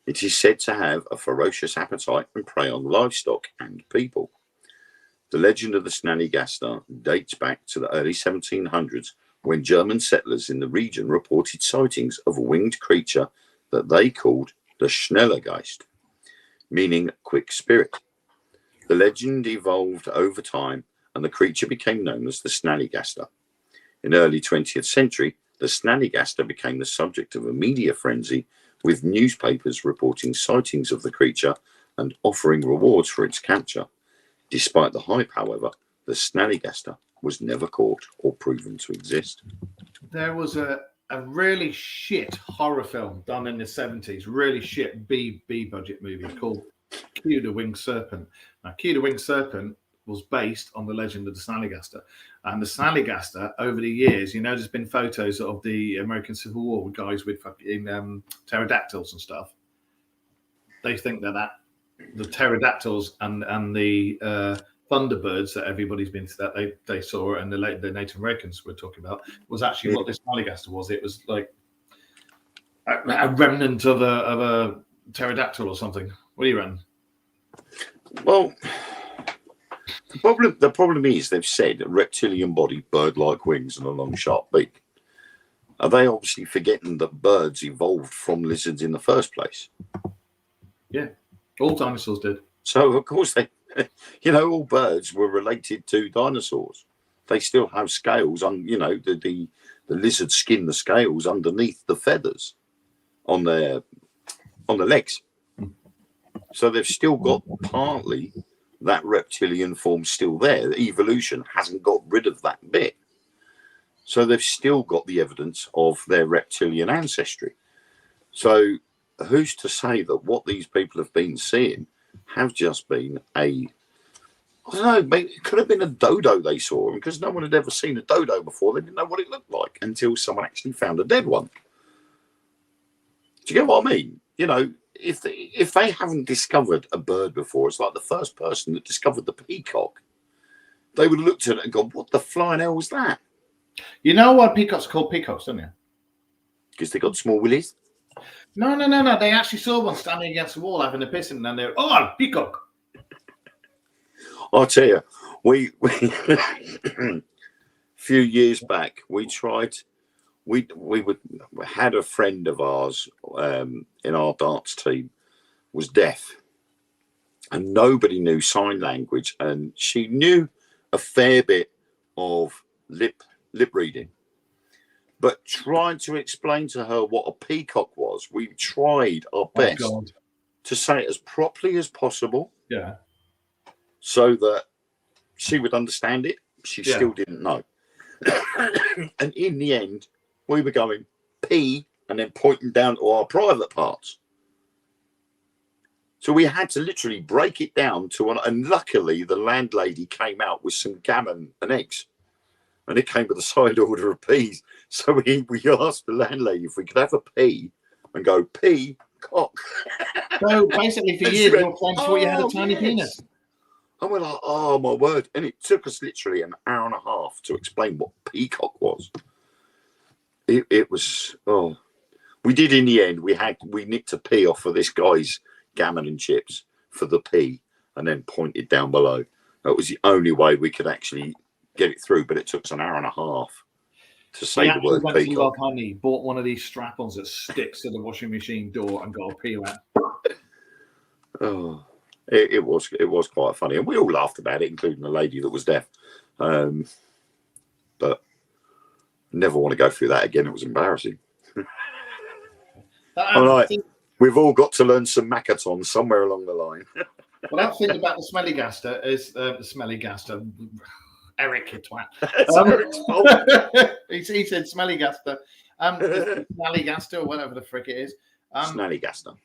It is said to have a ferocious appetite and prey on livestock and people. The legend of the Snallygaster dates back to the early 1700s when German settlers in the region reported sightings of a winged creature that they called the Schnellergeist, meaning quick spirit. The legend evolved over time and the creature became known as the Snallygaster. In the early 20th century, the Snallygaster became the subject of a media frenzy, with newspapers reporting sightings of the creature and offering rewards for its capture. Despite the hype, however, the Snallygaster was never caught or proven to exist. There was a really shit horror film done in the 70s, really shit B budget movie called Q the Winged Serpent. Now, Q the Winged Serpent was based on the legend of the Snallygaster. And the Snallygaster, over the years, there's been photos of the American Civil War with guys with fucking pterodactyls and stuff. They think that the pterodactyls and the thunderbirds that everybody's been that they saw and the Native Americans were talking about was actually what this Snallygaster was. It was like a remnant of a pterodactyl or something. What do you reckon? Well, the problem is they've said a reptilian body, bird-like wings, and a long, sharp beak. Are they obviously forgetting that birds evolved from lizards in the first place? Yeah, all dinosaurs did. So, of course, all birds were related to dinosaurs. They still have scales on, the lizard skin, the scales underneath the feathers on the legs. So they've still got partly that reptilian form still there. The evolution hasn't got rid of that bit. So they've still got the evidence of their reptilian ancestry. So who's to say that what these people have been seeing have just been I don't know, maybe it could have been a dodo they saw, because no one had ever seen a dodo before. They didn't know what it looked like until someone actually found a dead one. Do you get what I mean? If they haven't discovered a bird before, it's like the first person that discovered the peacock. They would have looked at it and gone, what the flying hell was that? You know why peacocks are called peacocks, don't you? Because they got small willies? No. They actually saw one standing against the wall having a piss in, and they're, oh, peacock. I'll tell you, we a few years back, we had a friend of ours in our darts team was deaf, and nobody knew sign language, and she knew a fair bit of lip reading. But trying to explain to her what a peacock was, we tried our best to say it as properly as possible. Yeah. So that she would understand it. She still didn't know. And in the end, we were going pee and then pointing down to our private parts. So we had to literally break it down to one. And luckily, the landlady came out with some gammon and eggs. And it came with a side order of peas. So we asked the landlady if we could have a pea and go, pea, cock. So basically, for years, your friends thought you had a tiny penis. And we're like, oh, my word. And it took us literally an hour and a half to explain what peacock was. It was, we did in the end. We nicked a pea off of this guy's gammon and chips for the pea and then pointed down below. That was the only way we could actually get it through, but it took us an hour and a half to say He the actually word went to peacock. Love Honey, bought one of these strap-ons that sticks to the washing machine door and got a peel out. Oh, it was quite funny, and we all laughed about it, including the lady that was deaf. But never want to go through that again. It was embarrassing. All right, we've all got to learn some Makaton somewhere along the line. Well, that thing about the smelly gaster is the smelly gaster. Eric, you twat. He said smelly gaster. Smelly gaster, or whatever the frick it is. Snallygaster.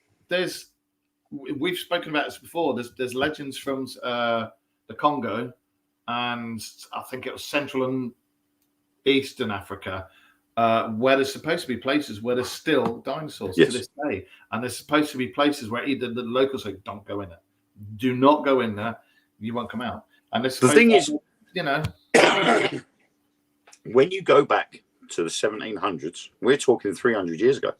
We've spoken about this before. There's legends from the Congo, and I think it was Central and Eastern Africa, where there's supposed to be places where there's still dinosaurs to this day, and there's supposed to be places where either the locals say, "Don't go in there, do not go in there, you won't come out." And the thing is, you know, when you go back to the 1700s, we're talking 300 years ago.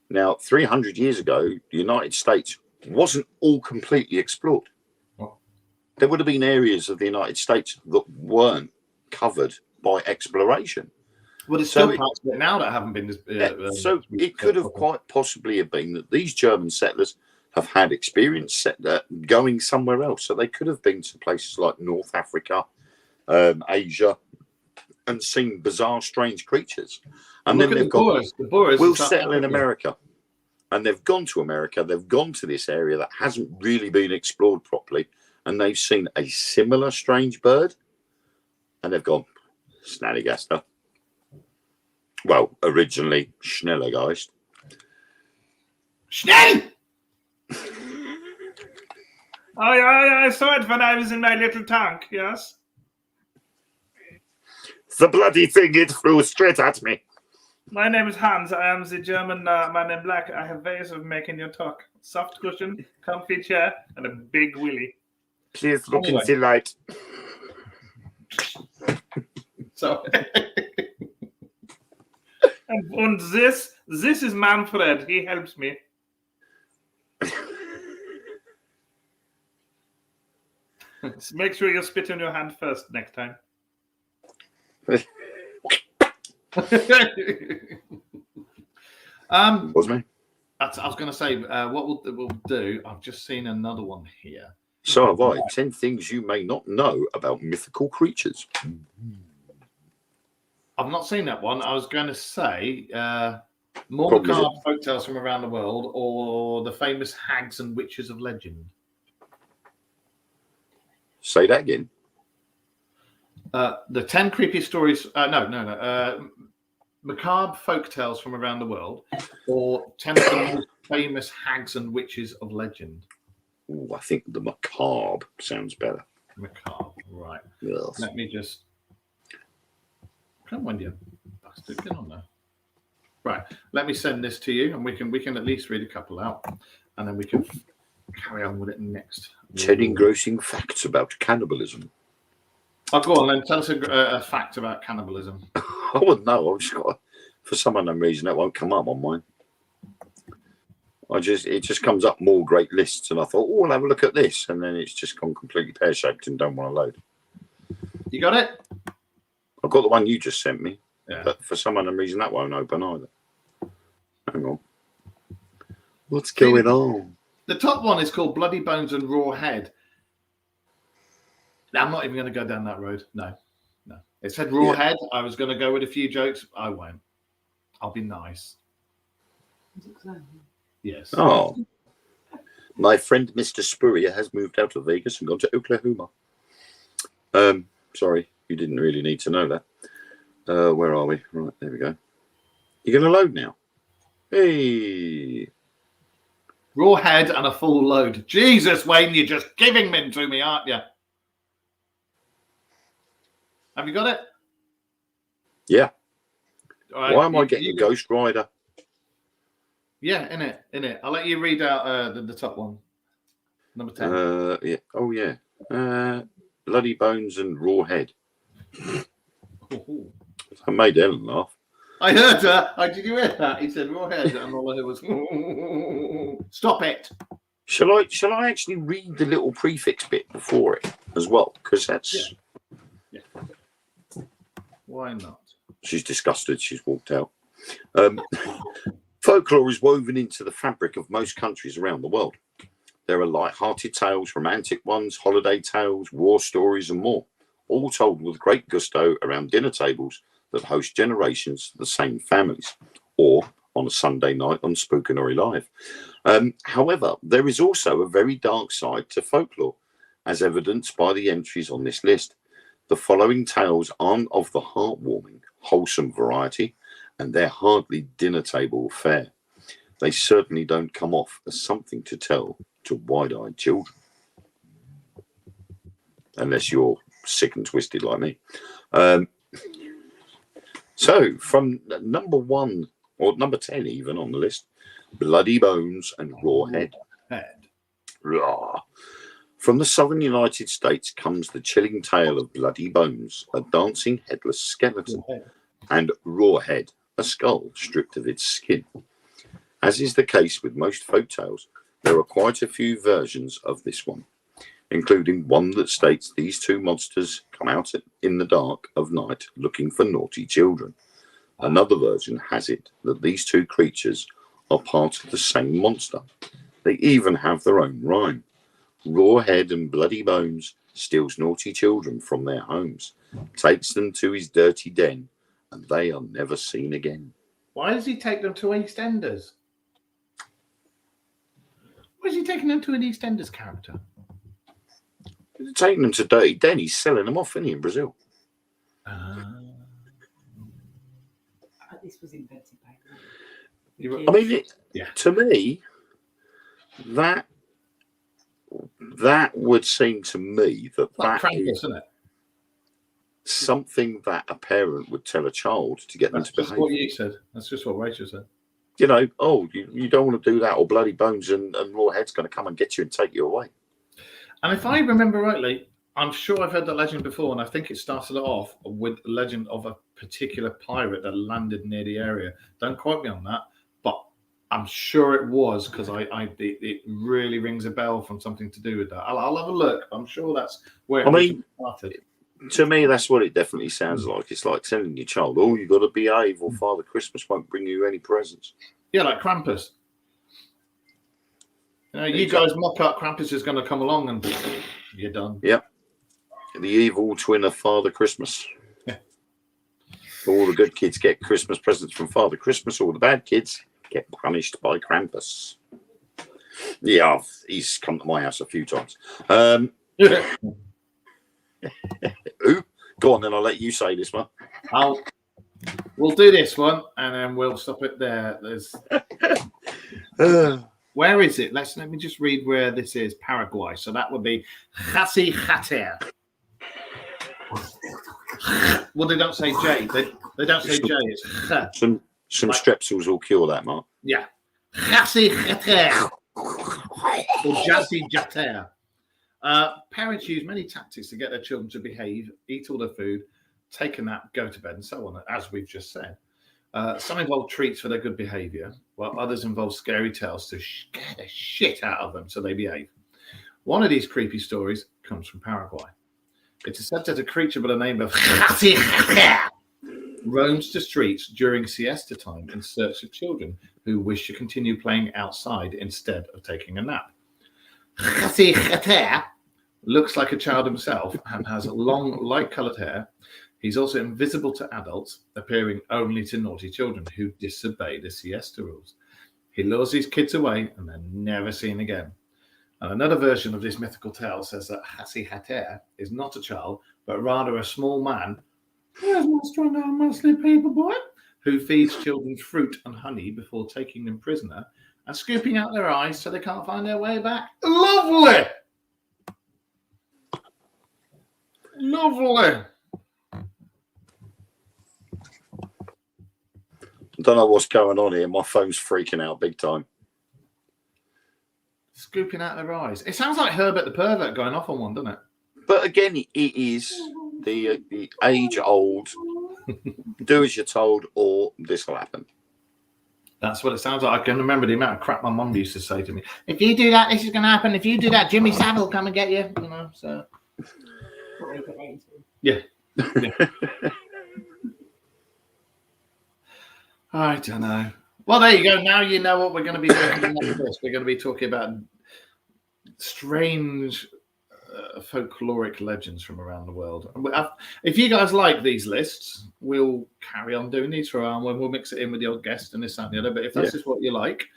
Now, 300 years ago, the United States wasn't all completely explored. There would have been areas of the United States that weren't covered by exploration. Well, there's still parts of it now that haven't been. So it could have quite possibly have been that these German settlers have had experience going somewhere else. So they could have been to places like North Africa, Asia, and seen bizarre, strange creatures. And then they've gone, we'll settle in America. And they've gone to America. They've gone to this area that hasn't really been explored properly. And they've seen a similar strange bird. And they've gone, Snallygaster. Well, originally, Schnellergeist. Schnell! I saw it when I was in my little tank, yes. The bloody thing, it flew straight at me. My name is Hans. I am the German man in black. I have ways of making you talk. Soft cushion, comfy chair, and a big willy. Please look in the light. So, and this is Manfred. He helps me. Make sure you spit in your hand first next time. Was me. I was going to say, what we'll do. I've just seen another one here. So have I. 10 things you may not know about mythical creatures. I've not seen that one. I was going to say more macabre folktales from around the world, or the famous hags and witches of legend. Say that again. The 10 creepy stories. No. Macabre folktales from around the world, or 10 of the most famous hags and witches of legend. Ooh, I think the macabre sounds better. Macabre, right? Yes. Let me just. Come on, you bastard! Get on there. Right. Let me send this to you, and we can at least read a couple out, and then we can carry on with it next. 10 engrossing facts about cannibalism. Oh, go on then. Tell us a fact about cannibalism. I wouldn't know. I've just got, for some unknown reason, that won't come up on mine. It just comes up more great lists, and I thought, oh, I'll have a look at this, and then it's just gone completely pear-shaped and don't want to load. You got it? I've got the one you just sent me, Yeah. but for some unknown reason, that won't open either. Hang on. What's going on? The top one is called Bloody Bones and Raw Head. Now, I'm not even going to go down that road. No. It said Raw Head. I was going to go with a few jokes. I won't. I'll be nice. Yes. Oh. My friend Mr. Spurrier has moved out of Vegas and gone to Oklahoma. Sorry, you didn't really need to know that. Where are we? Right, there we go. You're going to load now. Hey. Raw Head and a full load. Jesus, Wayne, you're just giving them to me, aren't you? Have you got it? Yeah. All right. Why am I getting Ghost Rider? Yeah, in it. I'll let you read out the top one. Number 10. Yeah. Oh, yeah. Bloody Bones and Raw Head. I made Ellen laugh. I heard her. Did you hear that? He said Raw Head, and all I heard was, stop it. Shall I actually read the little prefix bit before it as well? Because that's Why not? she's disgusted. She's walked out. Folklore is woven into the fabric of most countries around the world. There are light-hearted tales, romantic ones, holiday tales, war stories, and more, all told with great gusto around dinner tables that host generations of the same families, or on a Sunday night on Spookanori Live. However, there is also a very dark side to folklore, as evidenced by the entries on this list. The following tales aren't of the heartwarming, wholesome variety, and they're hardly dinner table fare. They certainly don't come off as something to tell to wide-eyed children. Unless you're sick and twisted like me. So, from number 1, or number 10 even on the list, Bloody Bones and Rawhead. Rah. From the southern United States comes the chilling tale of Bloody Bones, a dancing headless skeleton, and Rawhead, a skull stripped of its skin. As is the case with most folk tales, there are quite a few versions of this one, including one that states these two monsters come out in the dark of night looking for naughty children. Another version has it that these two creatures are part of the same monster. They even have their own rhyme. Rawhead and Bloody Bones steals naughty children from their homes, takes them to his dirty den, and they are never seen again. Why does he take them to EastEnders? Why is he taking them to an EastEnders character? Taking them to dirty den, he's selling them off, isn't he, in Brazil? This was invented by I mean, Yeah. to me, that would seem to me that Like that Krampus, is isn't it? something that a parent would tell a child to get them That's to just behave. what you said. That's just what Rachel said. You know, oh, you don't want to do that, or Bloody Bones and Rawhead's going to come and get you and take you away. And if I remember rightly, I'm sure I've heard the legend before, and I think it started off with the legend of a particular pirate that landed near the area. Don't quote me on that, but I'm sure it was, because it really rings a bell from something to do with that. I'll have a look. I'm sure that's where it started. To me, that's what it definitely sounds like. It's like telling your child, oh, you got to behave, or Father Christmas won't bring you any presents. Yeah, like Krampus. You guys mock up, Krampus is going to come along and you're done. Yep. The evil twin of Father Christmas. Yeah. All the good kids get Christmas presents from Father Christmas. All the bad kids get punished by Krampus. Yeah, he's come to my house a few times. Ooh, go on, then I'll let you say this one. We'll do this one, and then we'll stop it there. There's... Where is it? Let me just read where this is. Paraguay. So that would be Chasi Chater. Well, they don't say J. They don't say J. It's Ch. Some strepsils will cure that, Mark. Yeah. Chasi Chater. Or Jazzy Jater. Parents use many tactics to get their children to behave, eat all their food, take a nap, go to bed, and so on, as we've just said. Some involve treats for their good behavior, while others involve scary tales to scare the shit out of them so they behave. One of these creepy stories comes from Paraguay. It is said that a creature by the name of roams the streets during siesta time in search of children who wish to continue playing outside instead of taking a nap. Looks like a child himself and has long, light-coloured hair. He's also invisible to adults, appearing only to naughty children who disobey the siesta rules. He lures these kids away and they're never seen again. And another version of this mythical tale says that Hasi Hater is not a child, but rather a small man, where's my strong arm, muscly paper boy, who feeds children fruit and honey before taking them prisoner and scooping out their eyes so they can't find their way back. Lovely! Lovely! I don't know what's going on here. My phone's freaking out big time. Scooping out their eyes. It sounds like Herbert the Pervert going off on one, doesn't it? But again, it is the age-old, do as you're told or this will happen. That's what it sounds like. I can remember the amount of crap my mum used to say to me. If you do that, this is going to happen. If you do that, Jimmy Savile will come and get you. You know, so. What we get into. Yeah. I don't know. Well, there you go. Now you know what we're going to be doing in the next list. We're going to be talking about strange folkloric legends from around the world. If you guys like these lists, we'll carry on doing these for a while. We'll mix it in with the old guest and this, that, and the other. But if that's just what you like,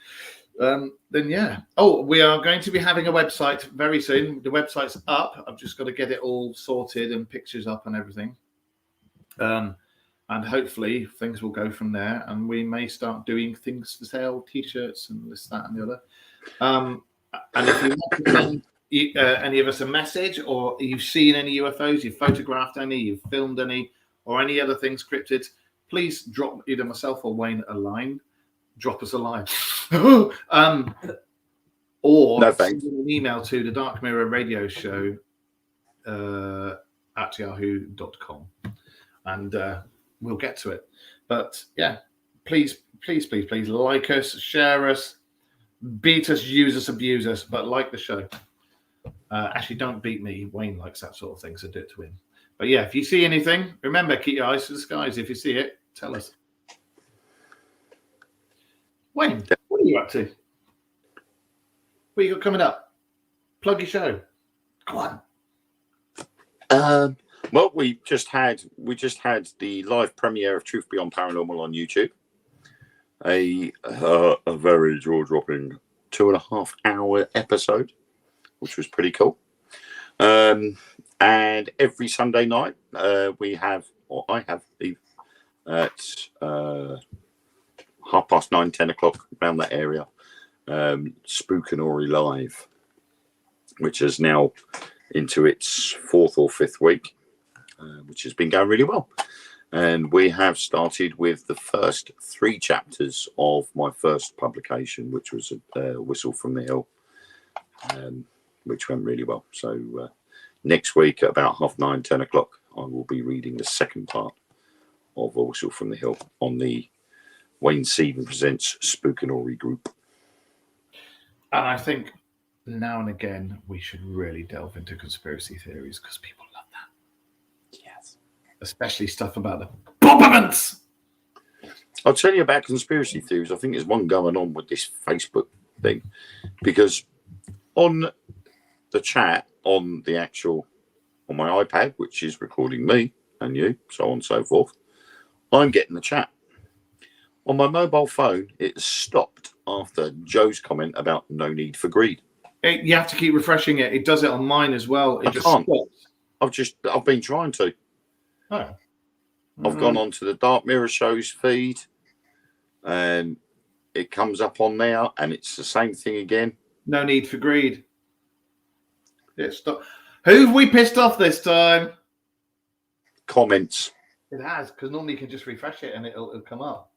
then yeah. Oh, we are going to be having a website very soon. The website's up. I've just got to get it all sorted and pictures up and everything. And hopefully things will go from there. And we may start doing things to sell, T-shirts and this, that, and the other. And if you want to send any of us a message, or you've seen any UFOs, you've photographed any, you've filmed any, or any other things cryptids, please drop either myself or Wayne a line. Drop us a line. Or No, thanks. send an email to the Dark Mirror Radio Show at yahoo.com, and we'll get to it. But yeah, please like us, share us, beat us, use us, abuse us, but like the show. Actually, don't beat me. Wayne likes that sort of thing, so do it to him. But yeah, if you see anything, remember, keep your eyes to the skies. If you see it, tell us. Wayne, what are you up to? What you got coming up? Plug your show. Go on. Well, we just had the live premiere of Truth Beyond Paranormal on YouTube. A very jaw-dropping 2.5-hour episode, which was pretty cool. And every Sunday night, we have, or I have, at 9:30, 10 o'clock, around that area, Spookanori Live, which is now into its 4th or 5th week, which has been going really well. And we have started with the first 3 chapters of my first publication, which was Whistle from the Hill, which went really well. So next week at about 9:30, 10 o'clock, I will be reading the second part of Whistle from the Hill on the Wayne Seaven Presents Spookanori group. And I think now and again we should really delve into conspiracy theories, because people love that. Yes. Especially stuff about the Bobberments. I'll tell you about conspiracy theories. I think there's one going on with this Facebook thing, because on the chat on my iPad, which is recording me and you, so on and so forth, I'm getting the chat. On my mobile phone, it stopped after Joe's comment about no need for greed. You have to keep refreshing it. It does it on mine as well. It I just can't. stops. I've been trying to. Oh. I've gone onto the Dark Mirror Show's feed, and it comes up on there, and it's the same thing again. No need for greed. Yeah, stop. Who have we pissed off this time? Comments. It has, because normally you can just refresh it and it'll come up.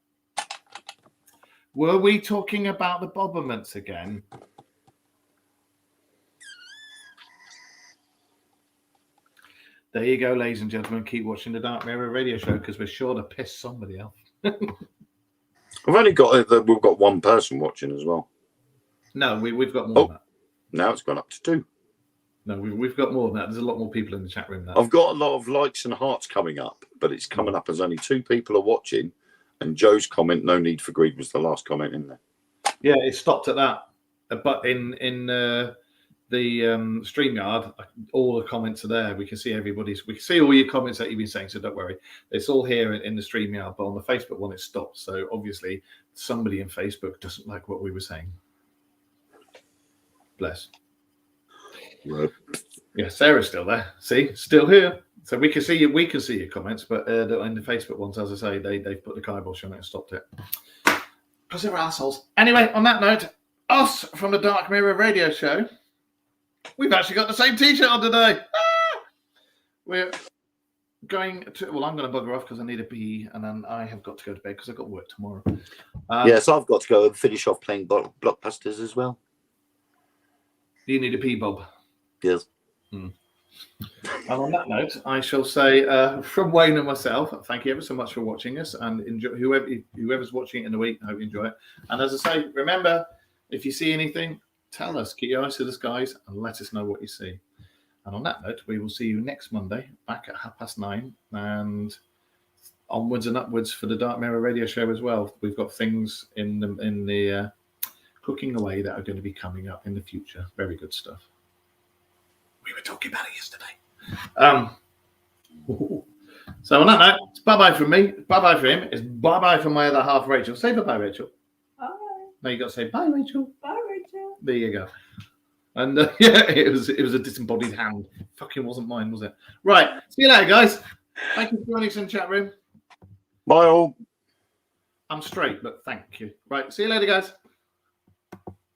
Were we talking about the Bobberments again? There you go, ladies and gentlemen. Keep watching the Dark Mirror Radio Show, because we're sure to piss somebody off. We've only got we've got one person watching as well. No, we've got more than that. Now it's gone up to 2. No, we've got more than that. There's a lot more people in the chat room now. I've got a lot of likes and hearts coming up, but it's coming up as only 2 people are watching. And Joe's comment, no need for greed, was the last comment in there. Yeah, it stopped at that. But in the StreamYard, all the comments are there. We can see we can see all your comments that you've been saying, so don't worry. It's all here in the StreamYard, but on the Facebook one, it stopped. So obviously somebody in Facebook doesn't like what we were saying. Bless. Right. Yeah, Sarah's still there. See, still here. So we can see your comments, but in the Facebook ones, as I say, they've put the kibosh on it and stopped it. Because they're assholes. Anyway, on that note, us from the Dark Mirror Radio Show, we've actually got the same T-shirt on today. We're going to, well, I'm going to bugger off because I need a pee, and then I have got to go to bed because I've got work tomorrow. Yes, I've got to go and finish off playing blockbusters as well. You need a pee, Bob. Yes. And on that note, I shall say from Wayne and myself, thank you ever so much for watching us, and enjoy whoever's watching it in the week. I hope you enjoy it. And as I say, remember, if you see anything, tell us. Keep your eyes to the skies and let us know what you see. And on that note, we will see you next Monday back at 9:30 and onwards and upwards for the Dark Mirror radio show as well. We've got things in the cooking away that are going to be coming up in the future. Very good stuff. We were talking about it yesterday. So on that note, it's bye-bye from me. Bye-bye for him. It's bye-bye from my other half, Rachel. Say bye-bye, Rachel. Bye. No, you got to say bye, Rachel. Bye, Rachel. There you go. And yeah, it was a disembodied hand. Fucking wasn't mine, was it? Right. See you later, guys. Thank you for joining us in the chat room. Bye all. I'm straight, but thank you. Right. See you later, guys.